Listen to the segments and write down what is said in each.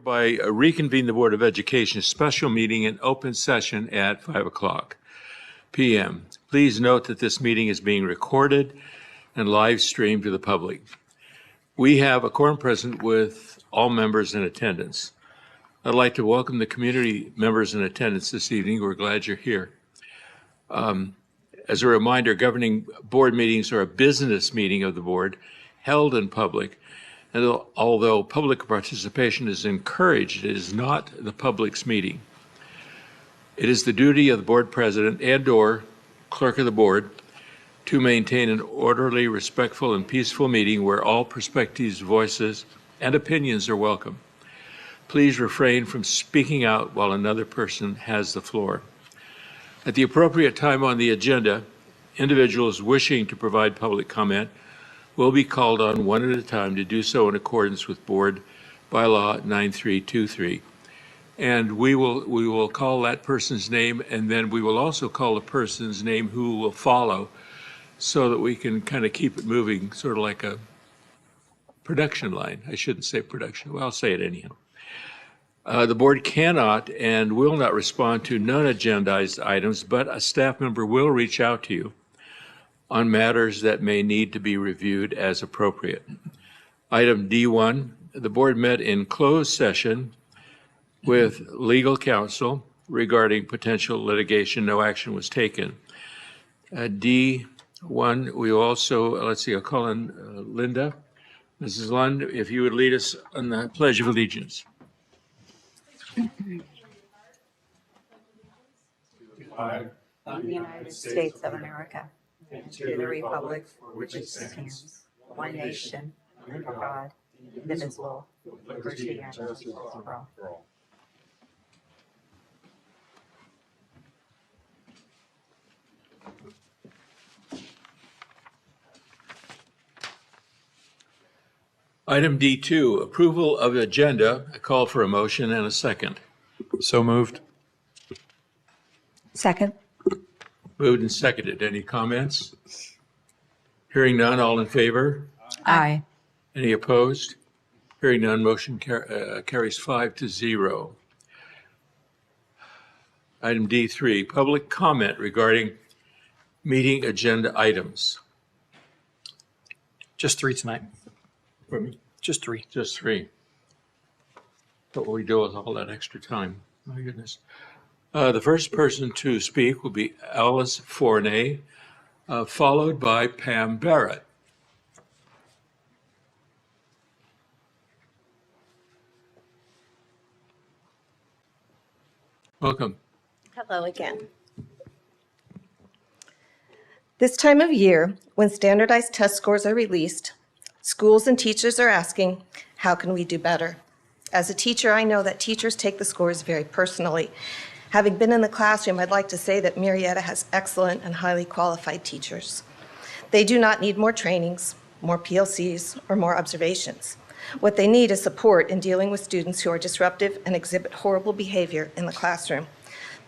By reconvene the Board of Education special meeting in open session at 5 p.m. Please note that this meeting is being recorded and live streamed to the public. We have a quorum present with all members in attendance. I'd like to welcome the community members in attendance this evening. We're glad you're here. As a reminder, governing board meetings are a business meeting of the board held in public. And although public participation is encouraged, it is not the public's meeting. It is the duty of the board president and/or clerk of the board to maintain an orderly, respectful, and peaceful meeting where all perspectives, voices, and opinions are welcome. Please refrain from speaking out while another person has the floor. At the appropriate time on the agenda, individuals wishing to provide public comment will be called on one at a time to do so in accordance with Board Bylaw 9323. And we will call that person's name, and then we will also call the person's name who will follow, so that we can kind of keep it moving, sort of like a production line. I shouldn't say production, well, I'll say it anyhow. The board cannot and will not respond to non-agendized items, but a staff member will reach out to you on matters that may need to be reviewed as appropriate. Item D1, the board met in closed session with legal counsel regarding potential litigation. No action was taken. D1, we also, let's see, I'll call in Linda. Mrs. Lund, if you would lead us on the Pledge of Allegiance. Of the United States of America, and to the republic for which it stands, one nation, under God, indivisible, with liberty and justice for all. Item D2, approval of agenda. I call for a motion and a second. So moved. Second. Moved and seconded. Any comments? Hearing none, all in favor? Aye. Any opposed? Hearing none, motion carries 5-0. Item D3, public comment regarding meeting agenda items. Just three tonight. Pardon me? Just three. Just three. What will we do with all that extra time? My goodness. The first person to speak will be Alice Forney, followed by Pam Barrett. Welcome. Hello again. This time of year, when standardized test scores are released, schools and teachers are asking, how can we do better? As a teacher, I know that teachers take the scores very personally. Having been in the classroom, I'd like to say that Murrieta has excellent and highly qualified teachers. They do not need more trainings, more PLCs, or more observations. What they need is support in dealing with students who are disruptive and exhibit horrible behavior in the classroom.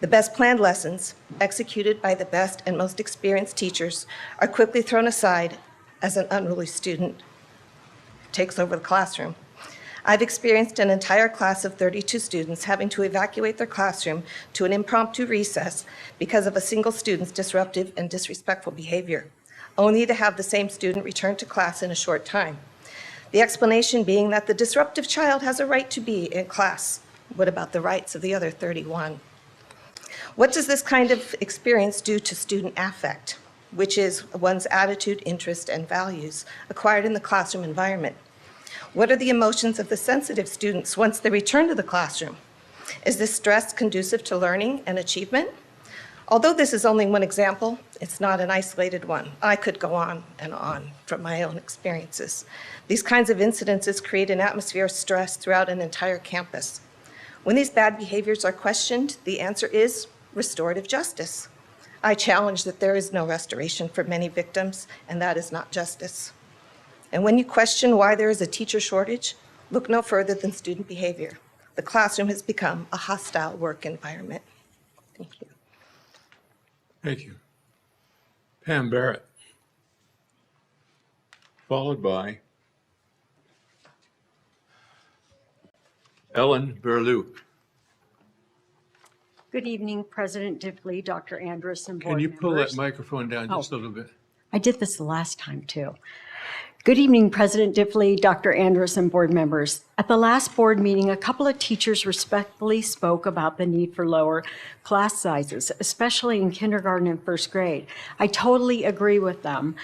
The best planned lessons, executed by the best and most experienced teachers, are quickly thrown aside as an unruly student takes over the classroom. I've experienced an entire class of 32 students having to evacuate their classroom to an impromptu recess because of a single student's disruptive and disrespectful behavior, only to have the same student return to class in a short time. The explanation being that the disruptive child has a right to be in class. What about the rights of the other 31? What does this kind of experience do to student affect, which is one's attitude, interest, and values acquired in the classroom environment? What are the emotions of the sensitive students once they return to the classroom? Is this stress conducive to learning and achievement? Although this is only one example, it's not an isolated one. I could go on and on from my own experiences. These kinds of incidences create an atmosphere of stress throughout an entire campus. When these bad behaviors are questioned, the answer is restorative justice. I challenge that there is no restoration for many victims, and that is not justice. And when you question why there is a teacher shortage, look no further than student behavior. The classroom has become a hostile work environment. Thank you. Thank you. Pam Barrett, followed by Ellen Berlew. Good evening, President Diffley, Dr. Andrus, and board Can you members. pull that microphone down just a little bit? I did this the last time, too. Good evening, President Diffley, Dr. Andrus, and board members. At the last board meeting, a couple of teachers respectfully spoke about the need for lower class sizes, especially in kindergarten and first grade. I totally agree with them.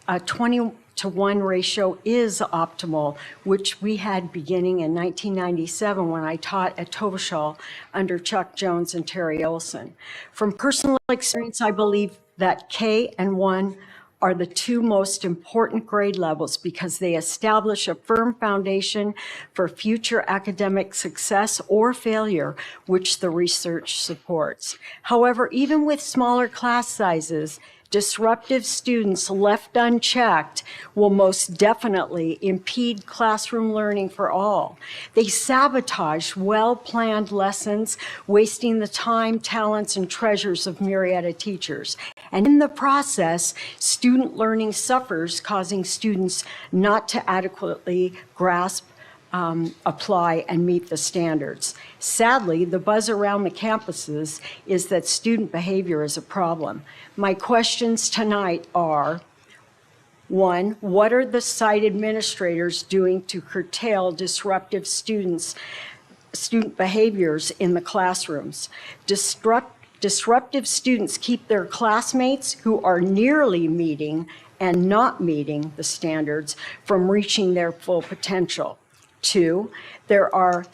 20-to-1 ratio is optimal, which we had beginning in 1997 when I taught at Tobischal under Chuck Jones and Terry Olson. From personal experience, I believe that K and 1 are the two most important grade levels because they establish a firm foundation for future academic success or failure, which the research supports. However, even with smaller class sizes, disruptive students left unchecked will most definitely impede classroom learning for all. They sabotage well-planned lessons, wasting the time, talents, and treasures of Murrieta teachers. And in the process, student learning suffers, causing students not to adequately grasp, apply, and meet the standards. Sadly, the buzz around the campuses is that student behavior is a problem. My questions tonight are, 1, what are the site administrators doing to curtail disruptive student behaviors in the classrooms? Disruptive students keep their classmates who are nearly meeting and not meeting the standards from reaching their full potential. 2, are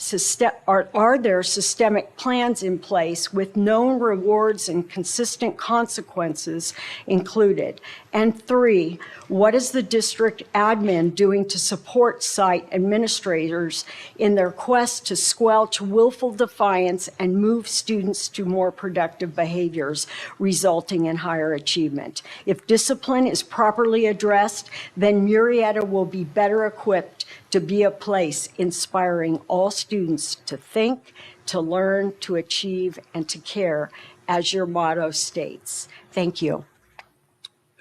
there systemic plans in place with known rewards and consistent consequences included? And 3, what is the district admin doing to support site administrators in their quest to squelch willful defiance and move students to more productive behaviors, resulting in higher achievement? If discipline is properly addressed, then Murrieta will be better equipped to be a place inspiring all students to think, to learn, to achieve, and to care, as your motto states. Thank you.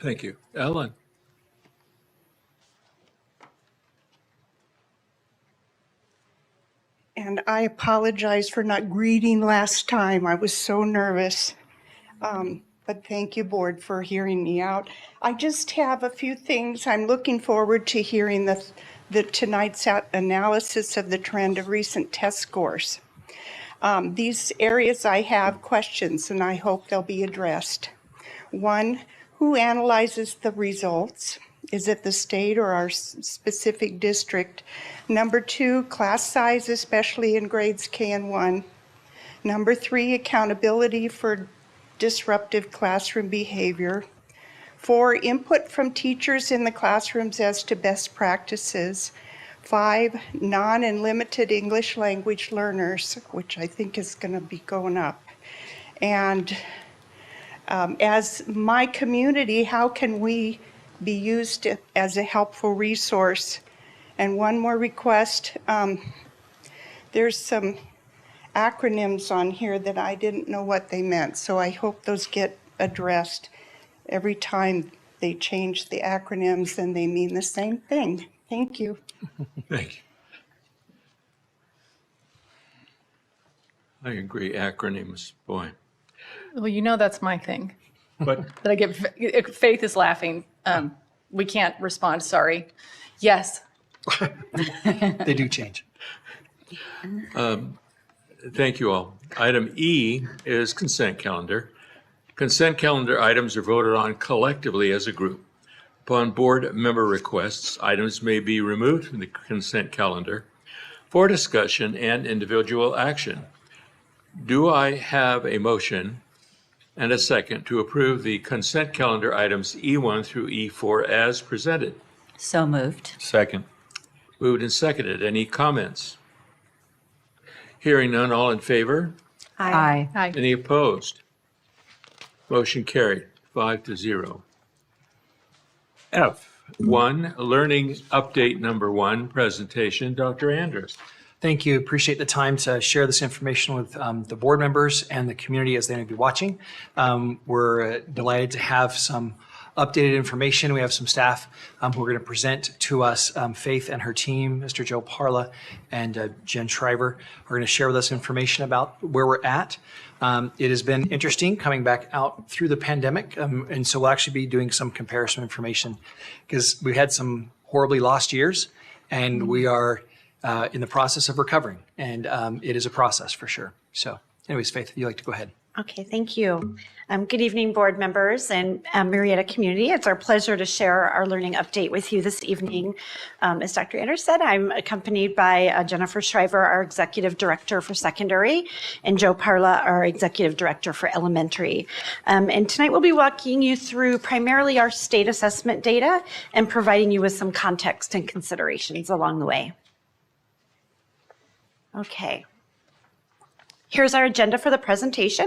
Thank you. Ellen. And I apologize for not greeting last time. I was so nervous. But thank you, board, for hearing me out. I just have a few things. I'm looking forward to hearing tonight's analysis of the trend of recent test scores. These areas I have questions, and I hope they'll be addressed. 1, who analyzes the results? Is it the state or our specific district? Number 2, class size, especially in grades K and 1. Number 3, accountability for disruptive classroom behavior. 4, input from teachers in the classrooms as to best practices. 5, non and limited English language learners, which I think is going to be going up. And as my community, how can we be used as a helpful resource? And one more request, there's some acronyms on here that I didn't know what they meant, so I hope those get addressed. Every time they change the acronyms and they mean the same thing. Thank you. Thank you. I agree. Acronyms, boy. Well, you know that's my thing. But That I get. Faith is laughing. We can't respond. Sorry. Yes. They do change. thank you all. Item E is consent calendar. Consent calendar items are voted on collectively as a group. Upon board member requests, items may be removed from the consent calendar for discussion and individual action. Do I have a motion and a second to approve the consent calendar items E1 through E4 as presented? So moved. Second. Moved and seconded. Any comments? Hearing none, all in favor? Aye. Hi. Any opposed? Motion carried, 5-0. F1, Learning Update Number 1, presentation, Dr. Andrus. Thank you. Appreciate the time to share this information with the board members and the community as they may be watching. We're delighted to have some updated information. We have some staff who are going to present to us. Faith and her team, Mr. Joe Parla and Jen Shriver, are going to share with us information about where we're at. It has been interesting coming back out through the pandemic, and so we'll actually be doing some comparison information because we had some horribly lost years, and we are in the process of recovering, and it is a process for sure. So anyways, Faith, if you'd like to go ahead. Okay, thank you. Good evening, board members and Murrieta community. It's our pleasure to share our learning update with you this evening. As Dr. Anders said, I'm accompanied by Jennifer Shriver, our Executive Director for Secondary, and Joe Parla, our Executive Director for Elementary. And tonight we'll be walking you through primarily our state assessment data and providing you with some context and considerations along the way. Okay. Here's our agenda for the presentation.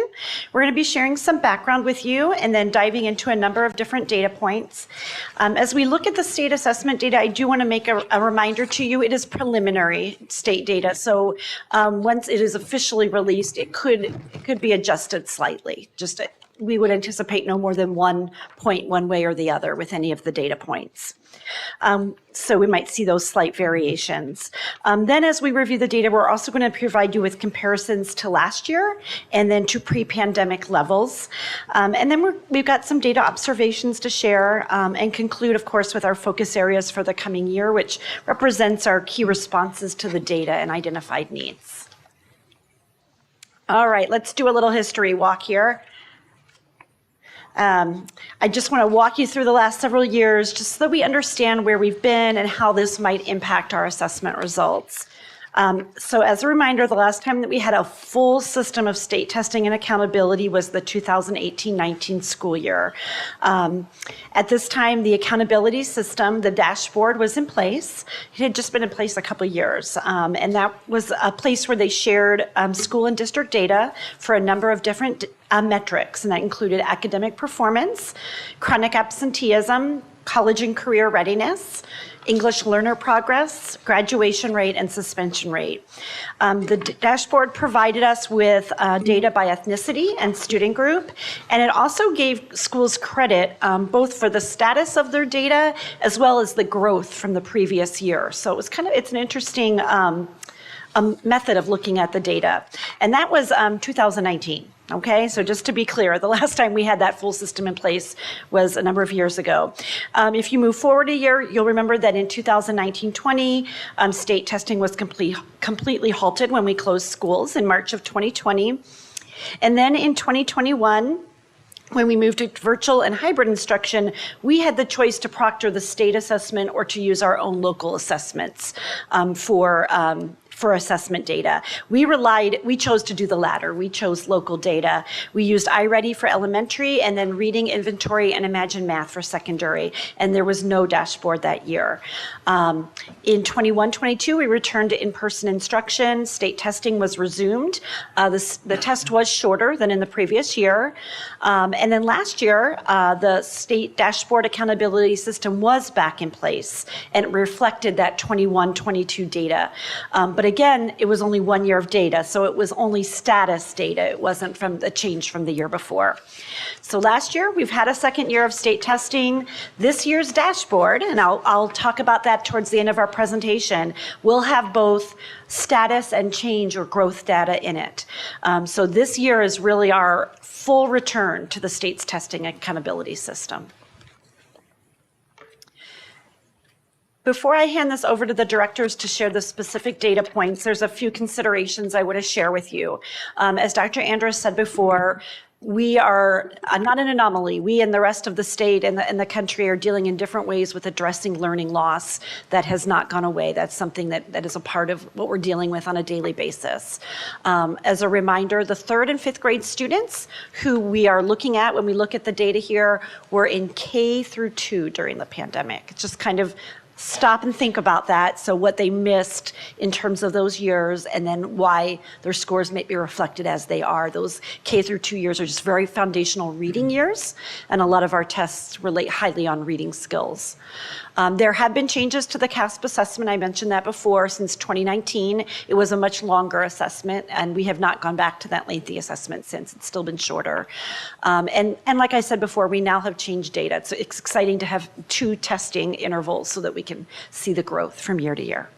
We're going to be sharing some background with you and then diving into a number of different data points. As we look at the state assessment data, I do want to make a reminder to you, it is preliminary state data. So once it is officially released, it could be adjusted slightly. We would anticipate no more than 1 point one way or the other with any of the data points. So we might see those slight variations. Then as we review the data, we're also going to provide you with comparisons to last year and then to pre-pandemic levels. And then we've got some data observations to share and conclude, of course, with our focus areas for the coming year, which represents our key responses to the data and identified needs. All right, let's do a little history walk here. I just want to walk you through the last several years just so that we understand where we've been and how this might impact our assessment results. So as a reminder, the last time that we had a full system of state testing and accountability was the 2018-19 school year. At this time, the accountability system, the dashboard, was in place. It had just been in place a couple of years. And that was a place where they shared school and district data for a number of different metrics, and that included academic performance, chronic absenteeism, college and career readiness, English learner progress, graduation rate, and suspension rate. The dashboard provided us with data by ethnicity and student group, and it also gave schools credit both for the status of their data as well as the growth from the previous year. So it's an interesting method of looking at the data. And that was 2019. Okay, so just to be clear, the last time we had that full system in place was a number of years ago. If you move forward a year, you'll remember that in 2019-20, state testing was completely halted when we closed schools in March of 2020. And then in 2021, when we moved to virtual and hybrid instruction, we had the choice to proctor the state assessment or to use our own local assessments for assessment data. We chose to do the latter. We chose local data. We used iReady for elementary and then reading inventory and Imagine Math for secondary, and there was no dashboard that year. In 21-22, we returned to in-person instruction. State testing was resumed. The test was shorter than in the previous year. And then last year, the state dashboard accountability system was back in place and it reflected that 21-22 data. But again, it was only 1 year of data, so it was only status data. It wasn't from the change from the year before. So last year, we've had a second year of state testing. This year's dashboard, and I'll talk about that towards the end of our presentation, will have both status and change or growth data in it. So this year is really our full return to the state's testing accountability system. Before I hand this over to the directors to share the specific data points, there's a few considerations I want to share with you. As Dr. Andrus said before, we are not an anomaly. We and the rest of the state and the country are dealing in different ways with addressing learning loss that has not gone away. That's something that is a part of what we're dealing with on a daily basis. As a reminder, the 3rd and 5th grade students who we are looking at when we look at the data here were in K through 2 during the pandemic. It's just kind of stop and think about that. So what they missed in terms of those years, and then why their scores may be reflected as they are. Those K through 2 years are just very foundational reading years, and a lot of our tests relate highly on reading skills. There have been changes to the CASP assessment. I mentioned that before. Since 2019, it was a much longer assessment, and we have not gone back to that lengthy assessment since. It's still been shorter. And like I said before, we now have changed data. So it's exciting to have 2 testing intervals so that we can see the growth from year to year.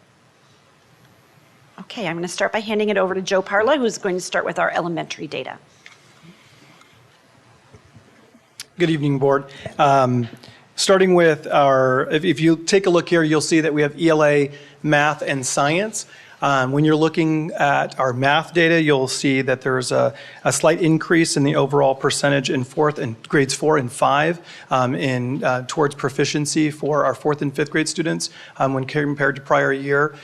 Okay, I'm going to start by handing it over to Joe Parla, who's going to start with our elementary data. Good evening, board. Starting with if you take a look here, you'll see that we have ELA, math, and science. When you're looking at our math data, you'll see that there's a slight increase in the overall percentage in grades 4 and 5 towards proficiency for our 4th and 5th grade students when compared to prior year.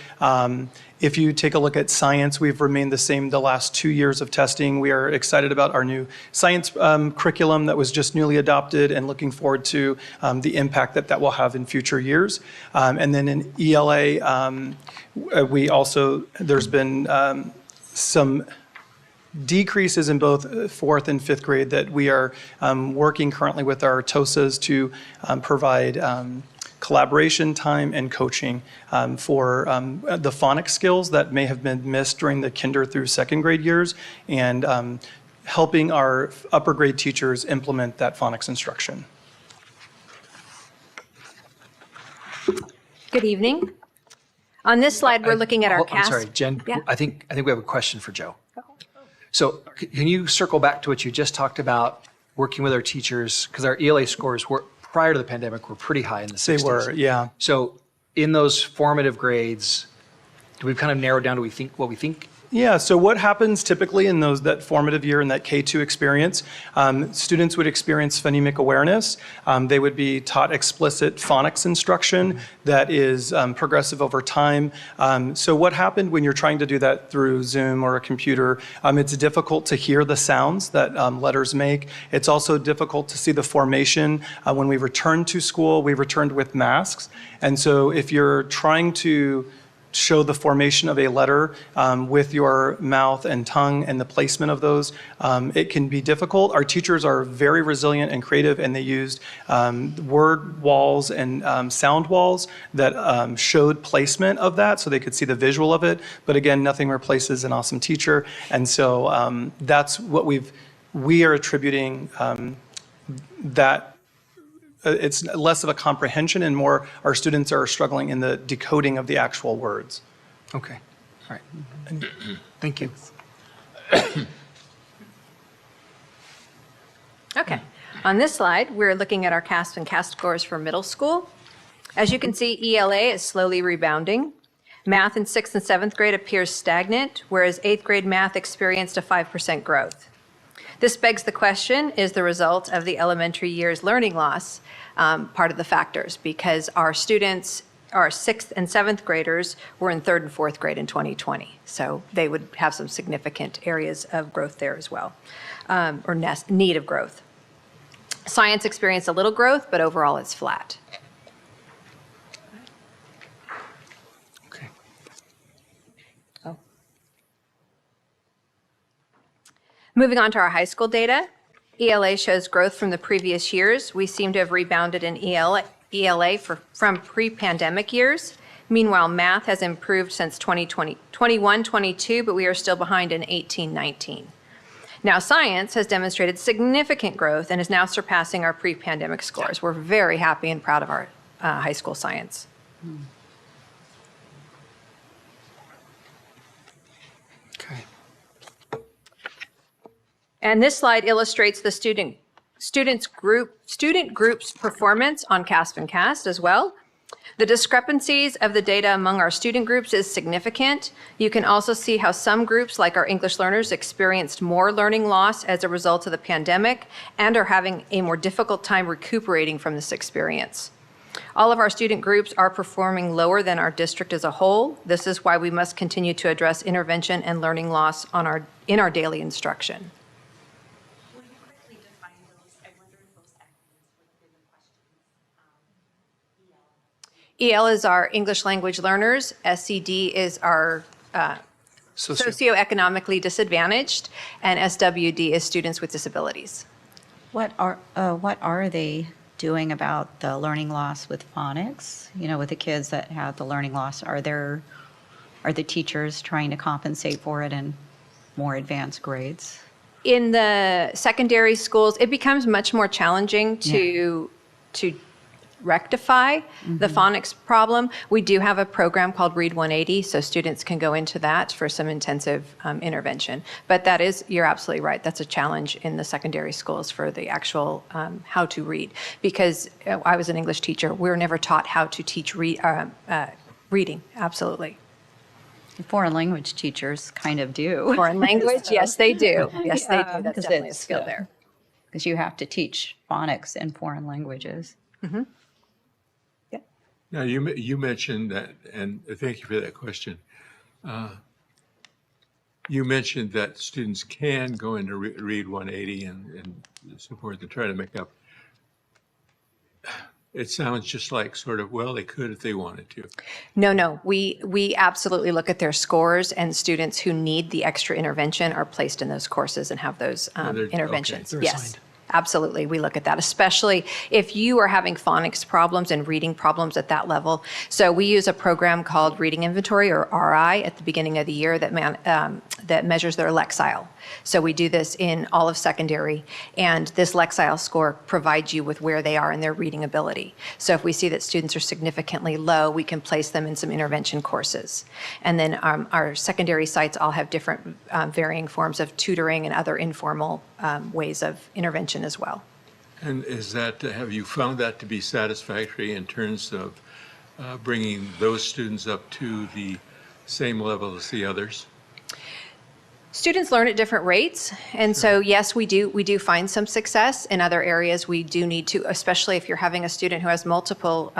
If you take a look at science, we've remained the same the last 2 years of testing. We are excited about our new science curriculum that was just newly adopted and looking forward to the impact that will have in future years. And then in ELA, there's been some decreases in both 4th and 5th grade that we are working currently with our TOSAs to provide collaboration time and coaching for the phonics skills that may have been missed during the kinder through 2nd grade years, and helping our upper grade teachers implement that phonics instruction. Good evening. On this slide, we're looking at our I'm CASP. sorry, Jen, Yeah. I think we have a question for Joe. So can you circle back to what you just talked about, working with our teachers, because our ELA scores were, prior to the pandemic, were pretty high in the 60s. They were, yeah. So in those formative grades, do we kind of narrow down to what we think? Yeah, so what happens typically in that formative year in that K2 experience, students would experience phonemic awareness. They would be taught explicit phonics instruction that is progressive over time. So what happened when you're trying to do that through Zoom or a computer, it's difficult to hear the sounds that letters make. It's also difficult to see the formation. When we returned to school, we returned with masks. And so if you're trying to show the formation of a letter with your mouth and tongue and the placement of those, it can be difficult. Our teachers are very resilient and creative, and they used word walls and sound walls that showed placement of that so they could see the visual of it. But again, nothing replaces an awesome teacher. And so that's what we are attributing that. It's less of a comprehension and more our students are struggling in the decoding of the actual words. Okay, all right. Thank you. Okay. On this slide, we're looking at our CASP and CAST scores for middle school. As you can see, ELA is slowly rebounding. Math in 6th and 7th grade appears stagnant, whereas 8th grade math experienced a 5% growth. This begs the question, is the result of the elementary year's learning loss part of the factors? Because our students, our 6th and 7th graders were in 3rd and 4th grade in 2020. So they would have some significant areas of growth there as well, or need of growth. Science experienced a little growth, but overall it's flat. Okay. Moving on to our high school data, ELA shows growth from the previous years. We seem to have rebounded in ELA from pre-pandemic years. Meanwhile, math has improved since 21-22, but we are still behind in 18-19. Now, science has demonstrated significant growth and is now surpassing our pre-pandemic scores. We're very happy and proud of our high school science. Okay. And this slide illustrates the student group's performance on CASP and CAST as well. The discrepancies of the data among our student groups is significant. You can also see how some groups, like our English learners, experienced more learning loss as a result of the pandemic and are having a more difficult time recuperating from this experience. All of our student groups are performing lower than our district as a whole. This is why we must continue to address intervention and learning loss in our daily instruction. EL is our English language learners. SED is our socioeconomically disadvantaged, and SWD is students with disabilities. What are they doing about the learning loss with phonics? You know, with the kids that have the learning loss, are the teachers trying to compensate for it in more advanced grades? In the secondary schools, it becomes much more challenging to rectify the phonics problem. We do have a program called Read 180, so students can go into that for some intensive intervention. But that is, you're absolutely right, that's a challenge in the secondary schools for the actual how to read. Because I was an English teacher, we were never taught how to teach reading, absolutely. Foreign language teachers kind of do. Foreign language, yes, they do. Yes, they do. That's definitely a skill there. Because you have to teach phonics in foreign languages. Now, you mentioned that, and thank you for that question. You mentioned that students can go into Read 180 and support to try to make up. It sounds just like sort of, well, they could if they wanted to. No. We absolutely look at their scores, and students who need the extra intervention are placed in those courses and have those interventions. They're Yes. assigned. Absolutely, we look at that, especially if you are having phonics problems and reading problems at that level. So we use a program called Reading Inventory, or RI, at the beginning of the year that measures their Lexile. So we do this in all of secondary, and this Lexile score provides you with where they are in their reading ability. So if we see that students are significantly low, we can place them in some intervention courses. And then our secondary sites all have different varying forms of tutoring and other informal ways of intervention as well. And have you found that to be satisfactory in terms of bringing those students up to the same level as the others? Students learn at different rates, and so yes, we do find some success. In other areas, we do need to, especially if you're having a student who has multiple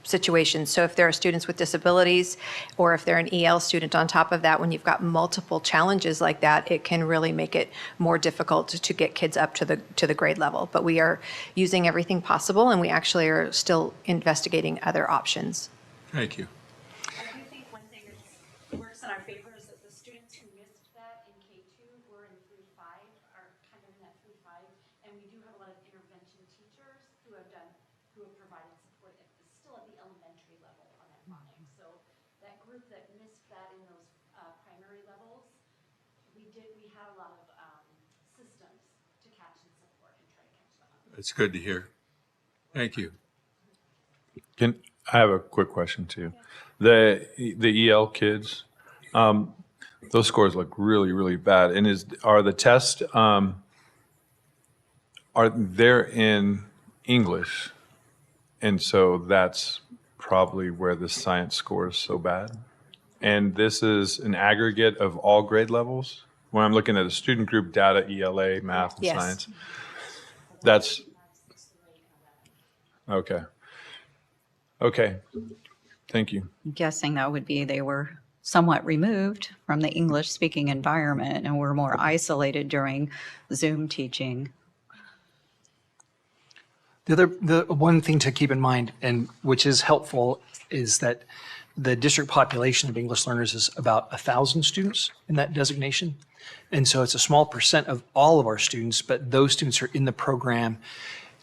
situations. So if there are students with disabilities, or if they're an EL student on top of that, when you've got multiple challenges like that, it can really make it more difficult to get kids up to the grade level. But we are using everything possible, and we actually are still investigating other options. Thank you. I do think one thing that works in our favor is that the students who missed that in K2 were in 3-5, are kind of in that 3-5, and we do have a lot of intervention teachers who have provided support still at the elementary level on that phonics. So that group that missed that in those primary levels, we had a lot of systems to catch and support and try to catch them up. It's good to hear. Thank you. I have a quick question too. The EL kids, those scores look really, really bad. And are the tests are they're in English, and so that's probably where the science score is so bad. And this is an aggregate of all grade levels. When I'm looking at a student group data, ELA, math, and Yes. science, that's okay. Okay, thank you. I'm guessing that would be they were somewhat removed from the English-speaking environment and were more isolated during Zoom teaching. The one thing to keep in mind, and which is helpful, is that the district population of English learners is about 1,000 students in that designation. And so it's a small percent of all of our students, but those students are in the program.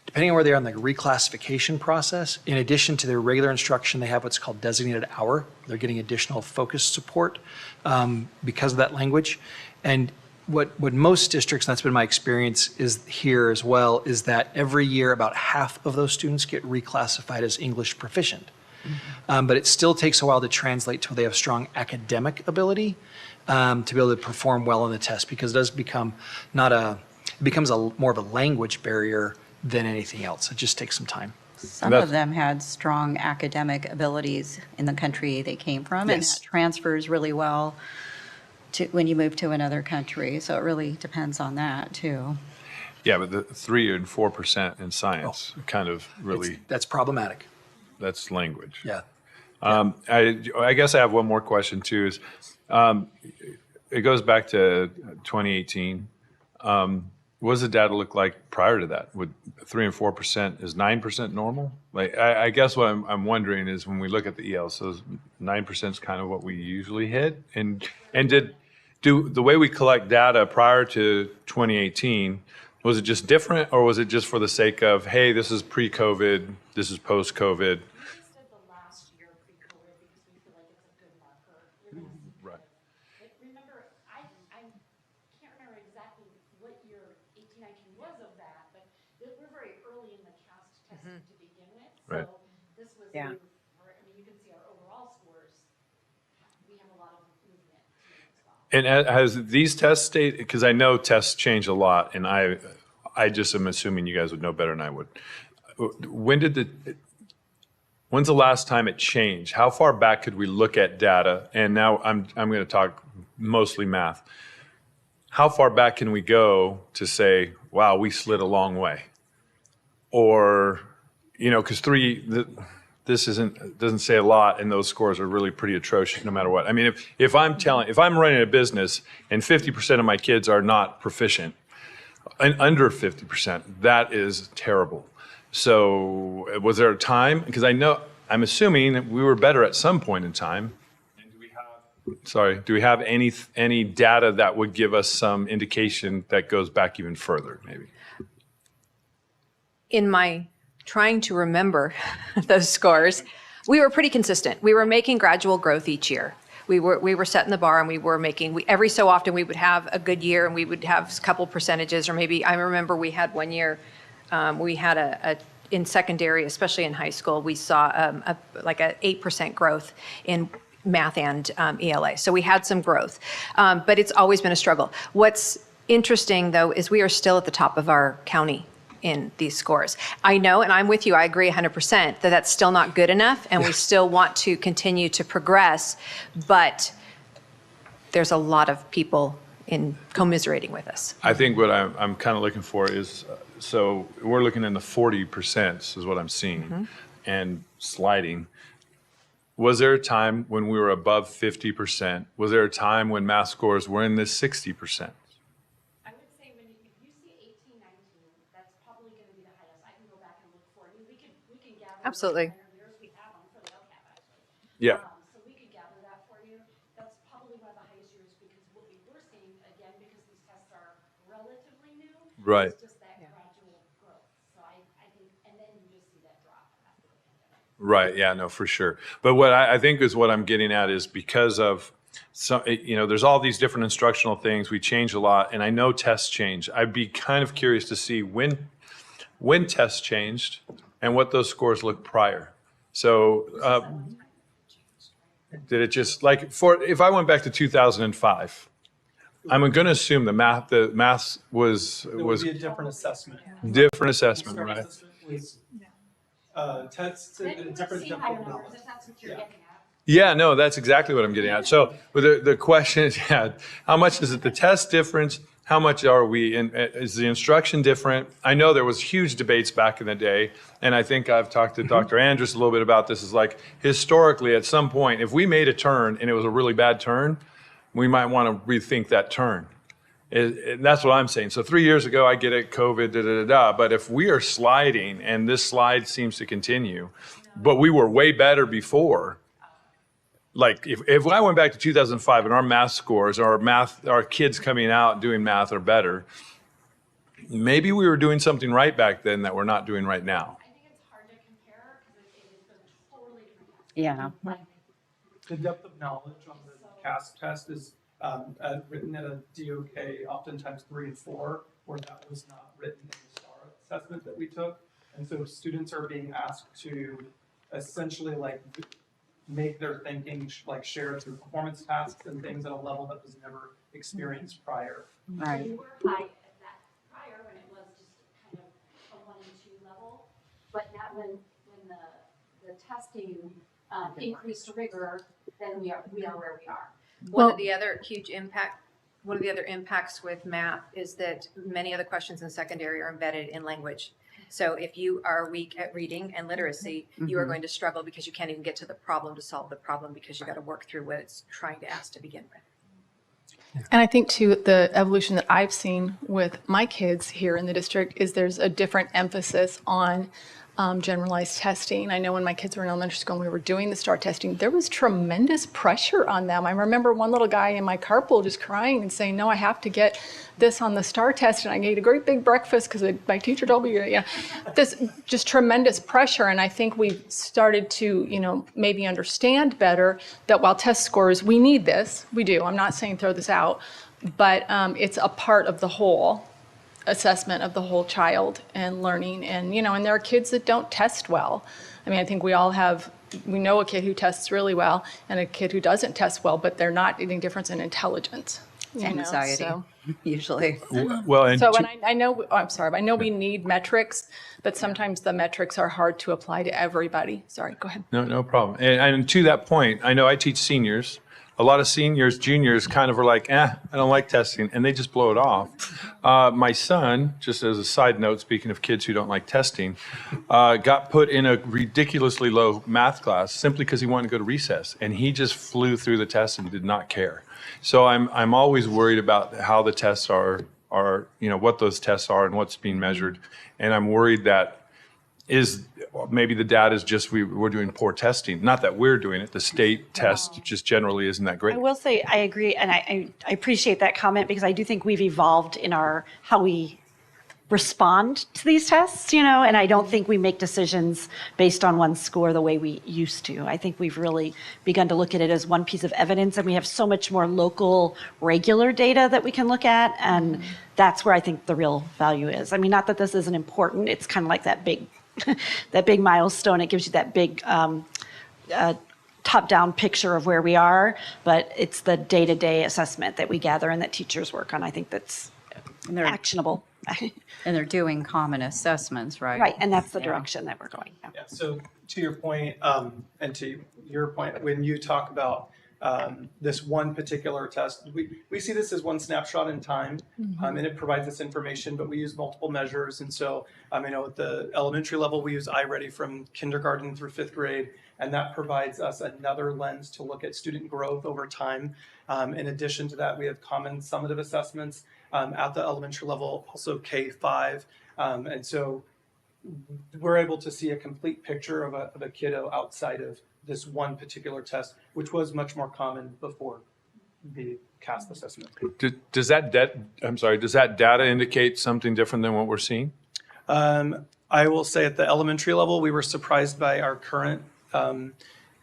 Depending on where they are in the reclassification process, in addition to their regular instruction, they have what's called designated hour. They're getting additional focused support because of that language. And what most districts, and that's been my experience is here as well, is that every year about half of those students get reclassified as English proficient. But it still takes a while to translate till they have strong academic ability to be able to perform well on the test, because it does become it becomes more of a language barrier than anything else. It just takes some time. Some of them had strong academic abilities in the country they came from, and Yes. that transfers really well to when you move to another country. So it really depends on that too. Yeah, but the 3 and 4% in science kind of really, That's problematic. that's language. Yeah. I guess I have one more question too. Is it goes back to 2018. what does the data look like prior to that? Would 3 and 4%, is 9% normal? Like, I guess what I'm wondering is when we look at the EL, so 9% is kind of what we usually hit. And do the way we collect data prior to 2018, was it just different, or was it just for the sake of, hey, this is pre-COVID, this is post-COVID? Right. Remember, I can't remember exactly what year 1819 was of that, but we're very early in the CAST testing to begin with. Right. So this was Yeah. new I mean, you can see our overall scores. We have a lot of movement to it as well. And has these tests stayed, because I know tests change a lot, and I just am assuming you guys would know better than I would. When's the last time it changed? How far back could we look at data? And now I'm going to talk mostly math. How far back can we go to say, wow, we slid a long way? Or, because this doesn't say a lot, and those scores are really pretty atrocious no matter what. I mean, if I'm running a business and 50% of my kids are not proficient, and under 50%, that is terrible. So was there a time? Because I'm assuming we were better at some point in time. And do we have any data that would give us some indication that goes back even further, maybe? In my trying to remember those scores, we were pretty consistent. We were making gradual growth each year. We were setting the bar, and we were making, every so often we would have a good year, and we would have a couple percentages, or maybe, I remember we had one year, we had in secondary, especially in high school, we saw like a 8% growth in math and ELA. So we had some growth, but it's always been a struggle. What's interesting, though, is we are still at the top of our county in these scores. I know, and I'm with you, I agree 100%, that that's still not good enough, and we still want to continue to progress, but there's a lot of people in commiserating with us. I think what I'm kind of looking for is, so we're looking in the 40% is what I'm seeing, and sliding. Was there a time when we were above 50%? Was there a time when math scores were in the 60%? I would say if you see 1819, that's probably going to be the highest. I can go back and look for you. We can gather. Absolutely. Years we have them for the LCAP, actually. Yeah. So we could gather that for you. That's probably one of the highest years, because what we were seeing, again, because these tests are relatively new, Right. is just that gradual growth. So I think, and then you just see that drop after the pandemic. Right. Yeah, no, for sure. But what I think is what I'm getting at is because of there's all these different instructional things. We change a lot, and I know tests change. I'd be kind of curious to see when tests changed and what those scores looked prior. So did it just if I went back to 2005, I'm going to assume the math was It would be a different assessment. different assessment, right? Tests Then and you a would different see higher numbers, if that's what you're getting at. Yeah, no, that's exactly what I'm getting at. So the question is, how much is it the test difference? How much are we in? Is the instruction different? I know there was huge debates back in the day, and I think I've talked to Dr. Andrus a little bit about this. Is like historically, at some point, if we made a turn and it was a really bad turn, we might want to rethink that turn. And that's what I'm saying. So 3 years ago, I get it, COVID, But if we are sliding, and this slide seems to continue, but we were way better before. Like if I went back to 2005 and our math scores, our kids coming out and doing math are better, maybe we were doing something right back then that we're not doing right now. I think it's hard to compare because it is a totally different test. Yeah. The depth of knowledge on the CAST test is written at a DOK, oftentimes 3 and 4, where that was not written in the STAR assessment that we took. And so students are being asked to essentially make their thinking share through performance tasks and things at a level that was never experienced prior. Right. We were high at that prior when it was just kind of a 1 and 2 level, but now when the testing increased rigor, then we are where we are. One of the other impacts with math is that many of the questions in secondary are embedded in language. So if you are weak at reading and literacy, you are going to struggle because you can't even get to the problem to solve the problem because you got to work through what it's trying to ask to begin with. And I think too, the evolution that I've seen with my kids here in the district is there's a different emphasis on generalized testing. I know when my kids were in elementary school and we were doing the STAR testing, there was tremendous pressure on them. I remember one little guy in my carpool just crying and saying, no, I have to get this on the STAR test, and I ate a great big breakfast because my teacher told me, this just tremendous pressure. And I think we've started to, maybe understand better that while test scores, we need this, we do. I'm not saying throw this out, but it's a part of the whole assessment of the whole child and learning. And, and there are kids that don't test well. I mean, I think we know a kid who tests really well and a kid who doesn't test well, but they're not any difference in intelligence. Anxiety, usually. Well, and I know we need metrics, but sometimes the metrics are hard to apply to everybody. Sorry, go ahead. no problem. And to that point, I know I teach seniors. A lot of seniors, juniors kind of are like, I don't like testing, and they just blow it off. My son, just as a side note, speaking of kids who don't like testing, got put in a ridiculously low math class simply because he wanted to go to recess, and he just flew through the test and did not care. So I'm always worried about how the tests are what those tests are and what's being measured, and I'm worried that maybe the data is just we're doing poor testing. Not that we're doing it. The state test just generally isn't that great. I will say I agree, and I appreciate that comment because I do think we've evolved in how we respond to these tests, and I don't think we make decisions based on one score the way we used to. I think we've really begun to look at it as one piece of evidence, and we have so much more local, regular data that we can look at, and that's where I think the real value is. I mean, not that this isn't important. It's kind of like that big milestone. It gives you that big top-down picture of where we are, but it's the day-to-day assessment that we gather and that teachers work on. I think that's actionable. And they're doing common assessments, right? Right, and that's the direction that we're going. Yeah, so to your point, and to your point, when you talk about this one particular test, we see this as one snapshot in time, and it provides us information, but we use multiple measures. And so I know at the elementary level, we use iReady from kindergarten through 5th grade, and that provides us another lens to look at student growth over time. In addition to that, we have common summative assessments at the elementary level, also K-5. And so we're able to see a complete picture of a kiddo outside of this one particular test, which was much more common before the CASP assessment. Does that data indicate something different than what we're seeing? I will say at the elementary level, we were surprised by our current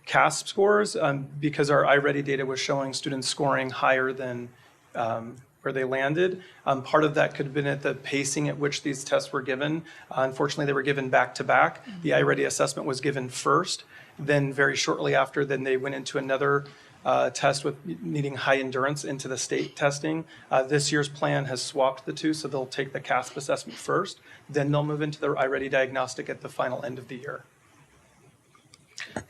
CASP scores because our iReady data was showing students scoring higher than where they landed. Part of that could have been at the pacing at which these tests were given. Unfortunately, they were given back to back. The iReady assessment was given first. Then very shortly after, then they went into another test with needing high endurance into the state testing. This year's plan has swapped the two, so they'll take the CASP assessment first, then they'll move into their iReady diagnostic at the final end of the year.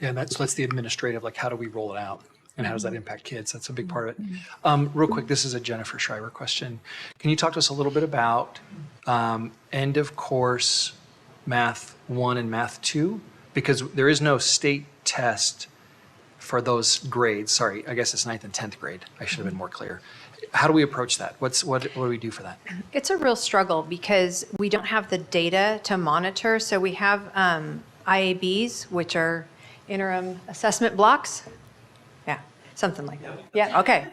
Yeah, and that's the administrative, like how do we roll it out? And how does that impact kids? That's a big part of it. Real quick, this is a Jennifer Shriver question. Can you talk to us a little bit about end of course Math 1 and Math 2? Because there is no state test for those grades. Sorry, I guess it's 9th and 10th grade. I should have been more clear. How do we approach that? What do we do for that? It's a real struggle because we don't have the data to monitor. So we have IABs, which are interim assessment blocks. Yeah, something like that. Yeah, okay.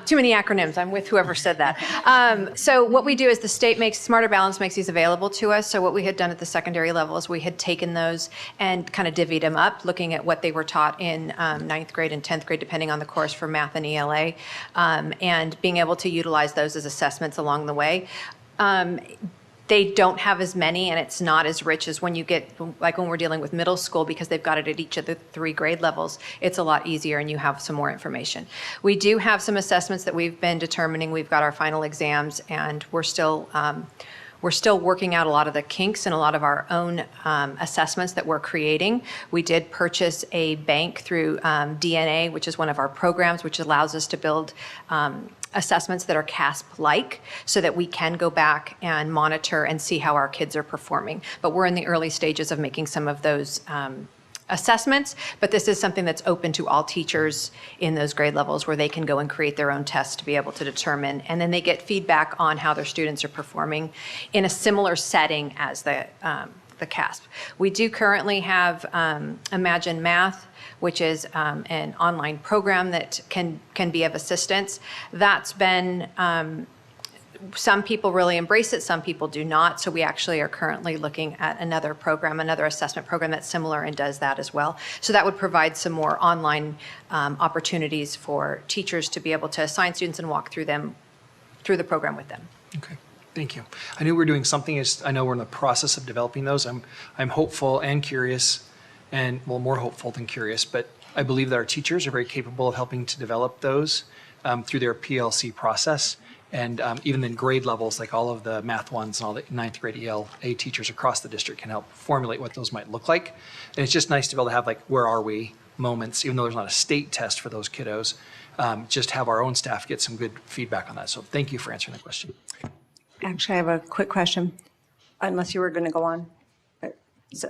Too many acronyms. I'm with whoever said that. So what we do is the state Smarter Balance makes these available to us. So what we had done at the secondary level is we had taken those and kind of divvied them up, looking at what they were taught in 9th grade and 10th grade, depending on the course for math and ELA, and being able to utilize those as assessments along the way. They don't have as many, and it's not as rich as when you get, like when we're dealing with middle school, because they've got it at each of the 3 grade levels. It's a lot easier, and you have some more information. We do have some assessments that we've been determining. We've got our final exams, and we're still working out a lot of the kinks and a lot of our own assessments that we're creating. We did purchase a bank through DNA, which is one of our programs, which allows us to build assessments that are CASP-like so that we can go back and monitor and see how our kids are performing. But we're in the early stages of making some of those assessments, but this is something that's open to all teachers in those grade levels where they can go and create their own tests to be able to determine, and then they get feedback on how their students are performing in a similar setting as the CASP. We do currently have Imagine Math, which is an online program that can be of assistance. That's been some people really embrace it, some people do not. So we actually are currently looking at another program, another assessment program that's similar and does that as well. So that would provide some more online opportunities for teachers to be able to assign students and walk through the program with them. Okay, thank you. I knew we were doing something. I know we're in the process of developing those. I'm hopeful and curious, and well, more hopeful than curious, but I believe that our teachers are very capable of helping to develop those through their PLC process. And even in grade levels, like all of the math ones and all the 9th grade ELA teachers across the district can help formulate what those might look like. And it's just nice to be able to have like, where are we moments, even though there's not a state test for those kiddos, just have our own staff get some good feedback on that. So thank you for answering the question. Actually, I have a quick question, unless you were going to go on. So,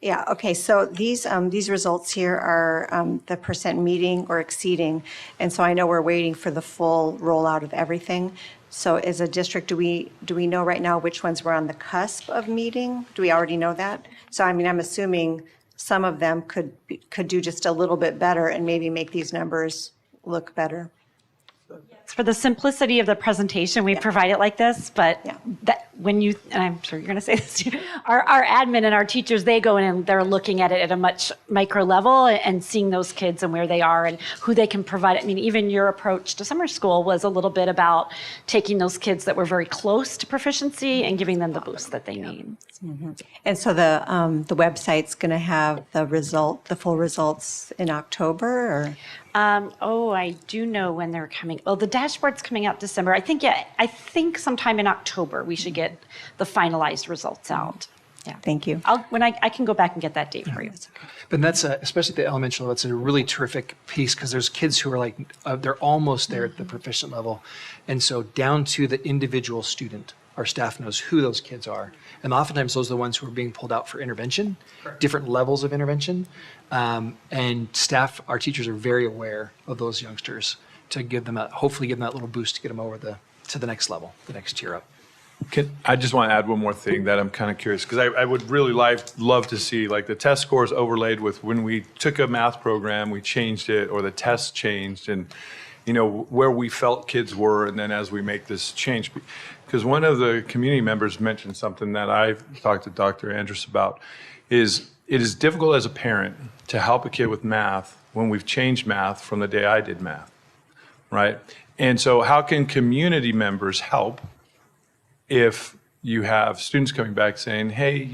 yeah. Okay. So these results here are the percent meeting or exceeding, and so I know we're waiting for the full rollout of everything. So as a district, do we know right now which ones were on the cusp of meeting? Do we already know that? So I mean, I'm assuming some of them could do just a little bit better and maybe make these numbers look better. For the simplicity of the presentation, we provide it like this, but that when you, and I'm sure you're going to say this too, our admin and our teachers, they go in and they're looking at it at a much micro level and seeing those kids and where they are and who they can provide. I mean, even your approach to summer school was a little bit about taking those kids that were very close to proficiency and giving them the boost that they need. Mm-hmm. And so the website's going to have the full results in October, or? I do know when they're coming. Well, the dashboard's coming out December. I think sometime in October we should get the finalized results out. Yeah. Thank you. I can go back and get that date for you. But that's especially at the elementary level, that's a really terrific piece because there's kids who are like, they're almost there at the proficient level. And so down to the individual student, our staff knows who those kids are. And oftentimes those are the ones who are being pulled out for intervention, different levels of intervention. And staff, our teachers are very aware of those youngsters to hopefully give them that little boost to get them over to the next level, the next tier up. I just want to add one more thing that I'm kind of curious, because I would really love to see like the test scores overlaid with when we took a math program, we changed it, or the tests changed, and where we felt kids were, and then as we make this change. Because one of the community members mentioned something that I've talked to Dr. Andrus about, is it is difficult as a parent to help a kid with math when we've changed math from the day I did math, right? And so how can community members help if you have students coming back saying, hey,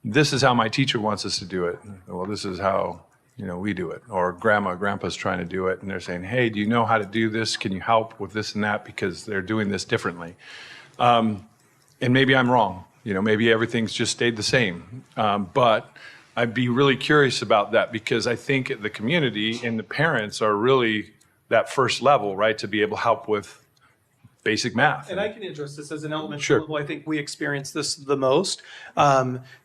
this is how my teacher wants us to do it. Well, this is how, we do it. Or grandpa's trying to do it, and they're saying, hey, do you know how to do this? Can you help with this and that because they're doing this differently? And maybe I'm wrong. Maybe everything's just stayed the same. But I'd be really curious about that because I think the community and the parents are really that first level, right, to be able to help with basic math. And I can address this as an elementary Sure. level. I think we experience this the most.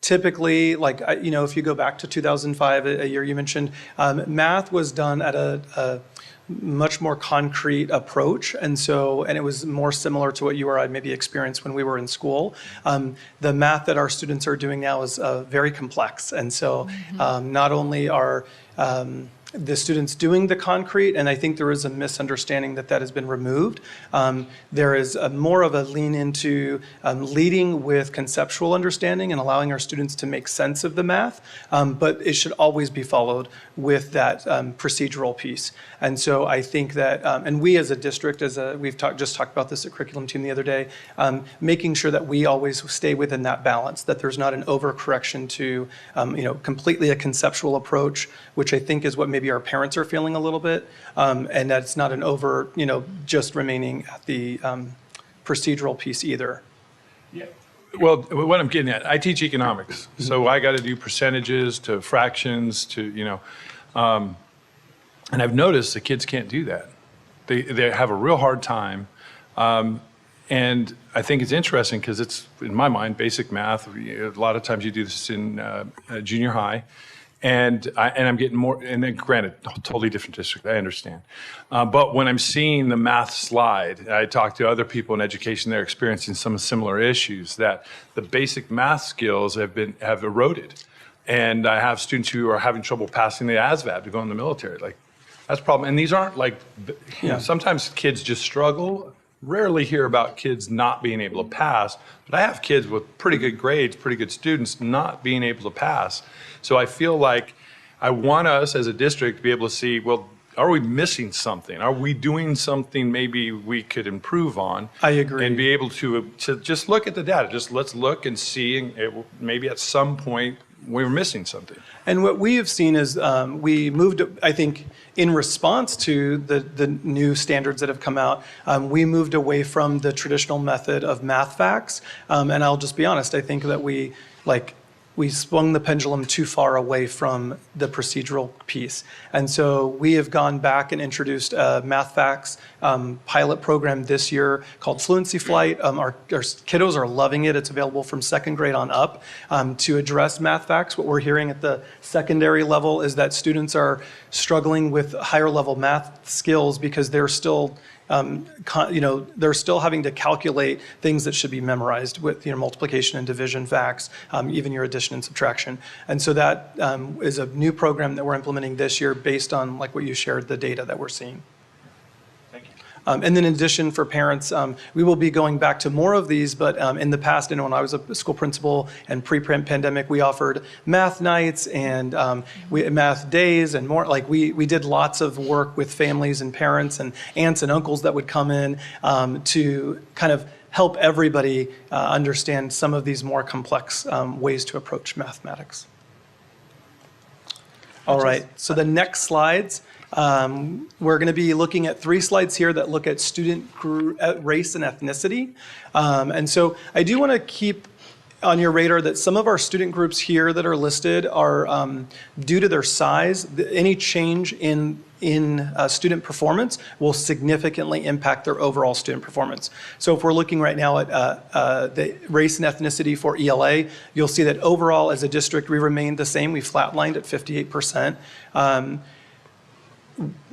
Typically, if you go back to 2005, a year you mentioned, math was done at a much more concrete approach. And it was more similar to what you or I maybe experienced when we were in school. The math that our students are doing now is very complex. And so not only are the students doing the concrete, and I think there is a misunderstanding that has been removed. There is more of a lean into leading with conceptual understanding and allowing our students to make sense of the math, but it should always be followed with that procedural piece. And so I think that, and we as a district, we've just talked about this at curriculum team the other day, making sure that we always stay within that balance, that there's not an overcorrection to, completely a conceptual approach, which I think is what maybe our parents are feeling a little bit, and that's not an over, just remaining at the procedural piece either. Yeah. Well, what I'm getting at, I teach economics, so I got to do percentages to fractions to, and I've noticed the kids can't do that. They have a real hard time. And I think it's interesting because it's, in my mind, basic math. A lot of times you do this in junior high. And I'm getting more, and then granted, totally different district, I understand. But when I'm seeing the math slide, I talk to other people in education, they're experiencing some similar issues, that the basic math skills have eroded. And I have students who are having trouble passing the ASVAB to go in the military. Like, that's a problem. And these aren't like, you know, sometimes kids just struggle. Rarely hear about kids not being able to pass, but I have kids with pretty good grades, pretty good students not being able to pass. So I feel like I want us as a district to be able to see, well, are we missing something? Are we doing something maybe we could improve on? I agree. And be able to just look at the data. Just let's look and see, and maybe at some point we're missing something. And what we have seen is we moved, I think, in response to the new standards that have come out, we moved away from the traditional method of math facts. And I'll just be honest, I think that we swung the pendulum too far away from the procedural piece. And so we have gone back and introduced a math facts pilot program this year called Fluency Flight. Our kiddos are loving it. It's available from second grade on up to address math facts. What we're hearing at the secondary level is that students are struggling with higher level math skills because they're still they're still having to calculate things that should be memorized with multiplication and division facts, even your addition and subtraction. And so that is a new program that we're implementing this year based on, like what you shared, the data that we're seeing. And then in addition, for parents, we will be going back to more of these, but in the past, and when I was a school principal and pre-pandemic, we offered math nights and math days and more. Like we did lots of work with families and parents and aunts and uncles that would come in to kind of help everybody understand some of these more complex ways to approach mathematics. All right, so the next slides. We're going to be looking at 3 slides here that look at student race and ethnicity. And so I do want to keep on your radar that some of our student groups here that are listed are, due to their size, any change in student performance will significantly impact their overall student performance. So if we're looking right now at the race and ethnicity for ELA, you'll see that overall as a district, we remained the same. We flatlined at 58%.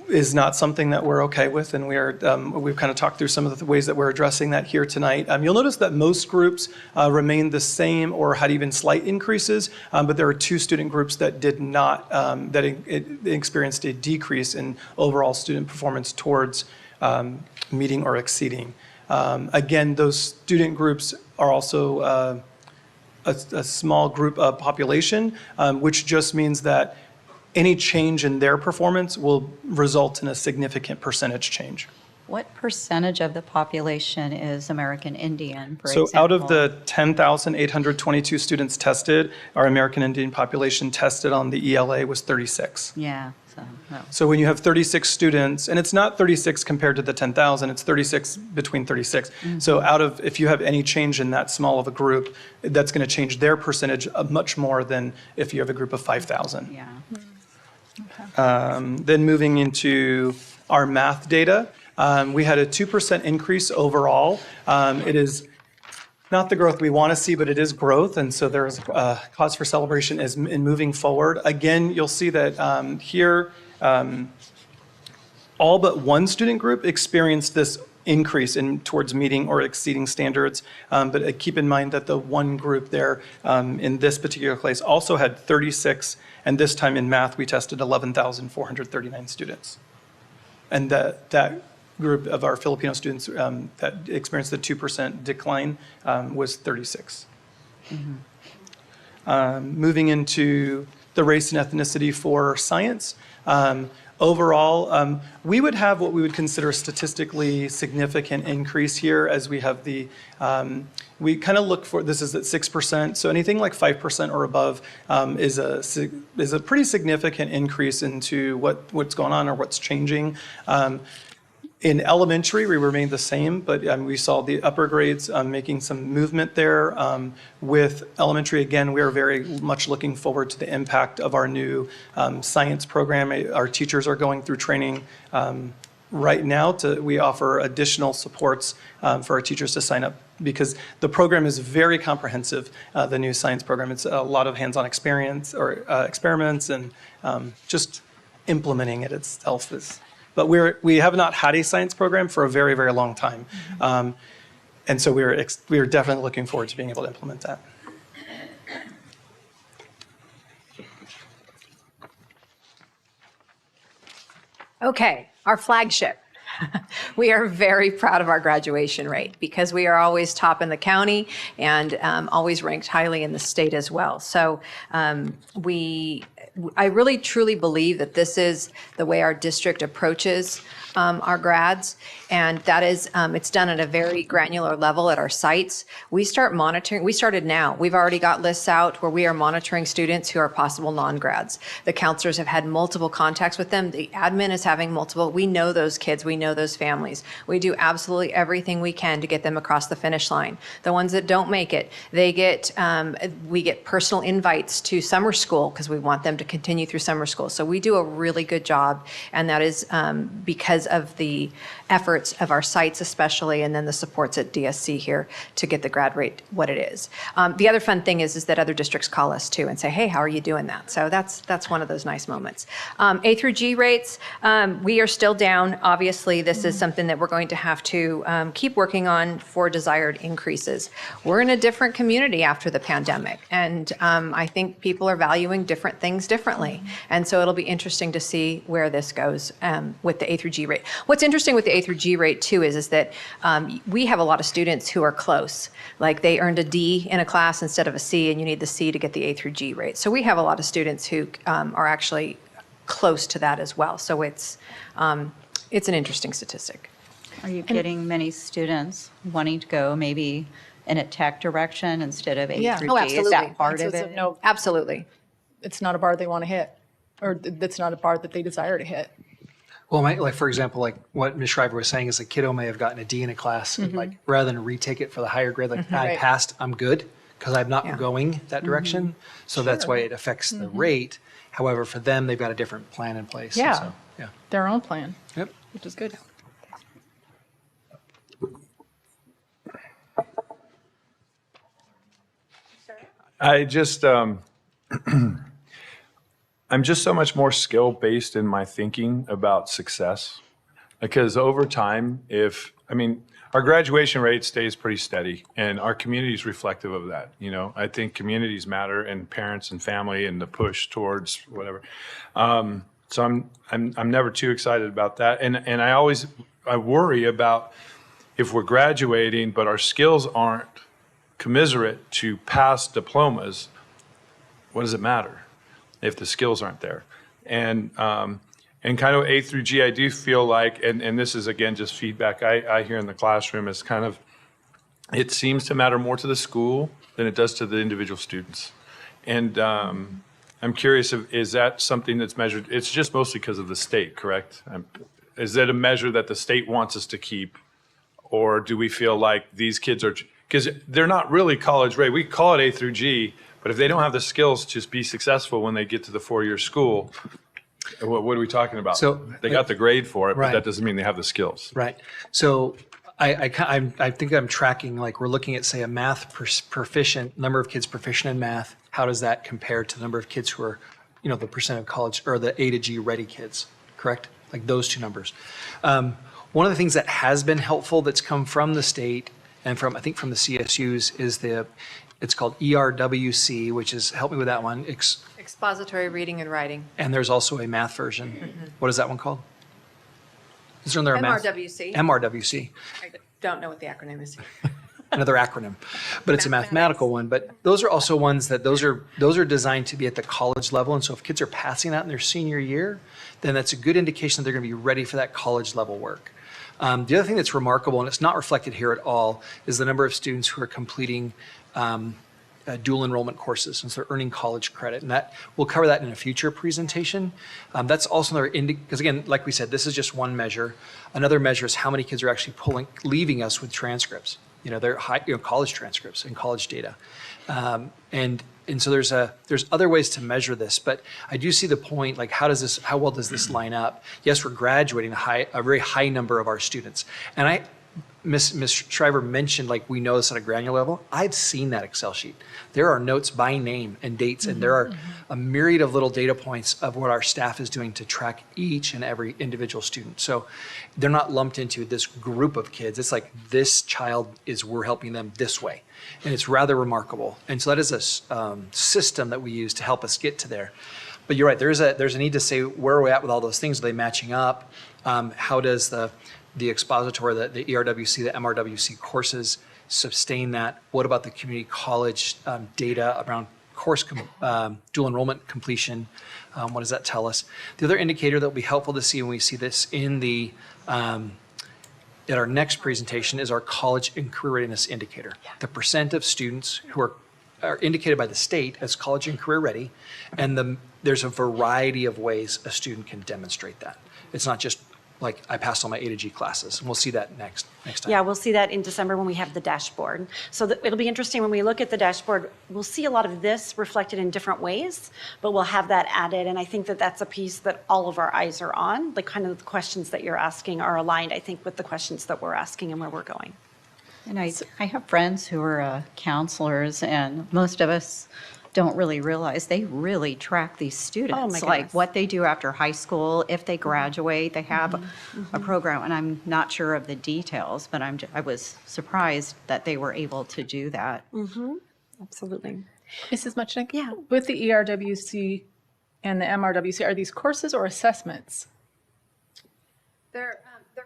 Is not something that we're okay with, and we've kind of talked through some of the ways that we're addressing that here tonight. You'll notice that most groups remained the same or had even slight increases, but there are 2 student groups that did not, that experienced a decrease in overall student performance towards meeting or exceeding. Again, those student groups are also a small group of population, which just means that any change in their performance will result in a significant percentage change. What percentage of the population is American Indian, for So example? out of the 10,822 students tested, our American Indian population tested on the ELA was 36. Yeah. No. So when you have 36 students, and it's not 36 compared to the 10,000, it's 36 between 36. Mm-hmm. So if you have any change in that small of a group, that's going to change their percentage much more than if you have a group of 5,000. Yeah. Okay. Then moving into our math data, we had a 2% increase overall. It is not the growth we want to see, but it is growth, and so there's cause for celebration in moving forward. Again, you'll see that here, all but one student group experienced this increase towards meeting or exceeding standards. But keep in mind that the one group there in this particular place also had 36, and this time in math we tested 11,439 students. And that group of our Filipino students that experienced the 2% decline was 36. Mm-hmm. Moving into the race and ethnicity for science. Overall, we would have what we would consider a statistically significant increase here, as we have we kind of look for, this is at 6%, so anything like 5% or above is a pretty significant increase into what's going on or what's changing. In elementary, we remained the same, but we saw the upper grades making some movement there. With elementary, again, we are very much looking forward to the impact of our new science program. Our teachers are going through training right now we offer additional supports for our teachers to sign up because the program is very comprehensive, the new science program. It's a lot of hands-on experience or experiments and just implementing it itself is. But we have not had a science program for a very, very long time. And so we are definitely looking forward to being able to implement that. Okay, our flagship. We are very proud of our graduation rate because we are always top in the county and always ranked highly in the state as well. So I really truly believe that this is the way our district approaches our grads, and that is, it's done at a very granular level at our sites. We start monitoring, we started now. We've already got lists out where we are monitoring students who are possible non-grads. The counselors have had multiple contacts with them. The admin is having multiple, we know those kids, we know those families. We do absolutely everything we can to get them across the finish line. The ones that don't make it, they get, we get personal invites to summer school because we want them to continue through summer school. So we do a really good job, and that is because of the efforts of our sites especially, and then the supports at DSC here to get the grad rate what it is. The other fun thing is that other districts call us too and say, hey, how are you doing that? So that's one of those nice moments. A through G rates, we are still down. Obviously, this is something that we're going to have to keep working on for desired increases. We're in a different community after the pandemic, and I think people are valuing different things differently. And so it'll be interesting to see where this goes with the A through G rate. What's interesting with the A through G rate too is that we have a lot of students who are close. Like they earned a D in a class instead of a C, and you need the C to get the A through G rate. So we have a lot of students who are actually close to that as well. So it's an interesting statistic. Are you getting many students wanting to go maybe in a tech direction instead of A through G? Oh, absolutely. Is that part of So it? no, Absolutely. it's not a bar they want to hit, or that's not a bar that they desire to hit. Well, like for example, like what Ms. Shriver was saying is a kiddo may have gotten a D in a class, and like rather than retake it for the higher grade, like I Right. passed, I'm good because I'm not Yeah. going that direction. So that's why it affects the rate. However, for them, they've got a different plan in place. and Yeah. So, yeah. Their own plan, Yep. which is good. I just, I'm just so much more skill-based in my thinking about success. Because over time, our graduation rate stays pretty steady, and our community is reflective of that. You know, I think communities matter, and parents and family, and the push towards whatever. So I'm never too excited about that, and I worry about if we're graduating, but our skills aren't commensurate to past diplomas. What does it matter if the skills aren't there? And kind of A through G, I do feel like, and this is again just feedback I hear in the classroom, is kind of, it seems to matter more to the school than it does to the individual students. And I'm curious, is that something that's measured? It's just mostly because of the state, correct? Is that a measure that the state wants us to keep? Or do we feel like these kids are, because they're not really college ready. We call it A through G, but if they don't have the skills to be successable when they get to the four-year school, what are we talking about? So they got the grade for it, but Right. that doesn't mean they have the skills. Right. So I think I'm tracking, like we're looking at, say, a math proficient, number of kids proficient in math. How does that compare to the number of kids who are, the percent of college or the A to G ready kids, correct? Like those two numbers. One of the things that has been helpful that's come from the state and from, I think from the CSUs is it's called ERWC, which is, help me with that one. Expository reading and writing. And there's also a math version. What is that one called? Is there another math? MRWC. MRWC. I don't know what the acronym is. Another acronym, but it's a mathematical one. But those are also ones that those are designed to be at the college level. And so if kids are passing that in their senior year, then that's a good indication that they're going to be ready for that college level work. The other thing that's remarkable, and it's not reflected here at all, is the number of students who are completing dual enrollment courses, and so they're earning college credit. And that we'll cover that in a future presentation. That's also another because again, like we said, this is just one measure. Another measure is how many kids are actually leaving us with transcripts. their college transcripts and college data. And so there's other ways to measure this, but I do see the point, like how well does this line up? Yes, we're graduating a very high number of our students. And Ms. Shriver mentioned, like, we know this at a granular level. I've seen that Excel sheet. There are notes by name and dates, and there are a myriad of little data points of what our staff is doing to track each and every individual student. So they're not lumped into this group of kids. It's like this child we're helping them this way. And it's rather remarkable. And so that is a system that we use to help us get to there. But you're right, there's a need to say, where are we at with all those things? Are they matching up? How does the expository, the ERWC, the MRWC courses sustain that? What about the community college data around course dual enrollment completion? What does that tell us? The other indicator that will be helpful to see when we see this at our next presentation is our college and career readiness indicator. The percent of students who are indicated by the state as college and career ready, and there's a variety of ways a student can demonstrate that. It's not just like I passed all my A to G classes, and we'll see that next time. Yeah, we'll see that in December when we have the dashboard. So it'll be interesting when we look at the dashboard, we'll see a lot of this reflected in different ways, but we'll have that added. And I think that that's a piece that all of our eyes are on. Like kind of the questions that you're asking are aligned, I think, with the questions that we're asking and where we're going. And I have friends who are counselors, and most of us don't really realize they really track these students. Oh my like goodness. what they do after high school, if they graduate, they have a program, and I'm not sure of the details, but I was surprised that they were able to do that. Absolutely. Mrs. Muchnick? Yeah. With the ERWC and the MRWC, are these courses or assessments? They're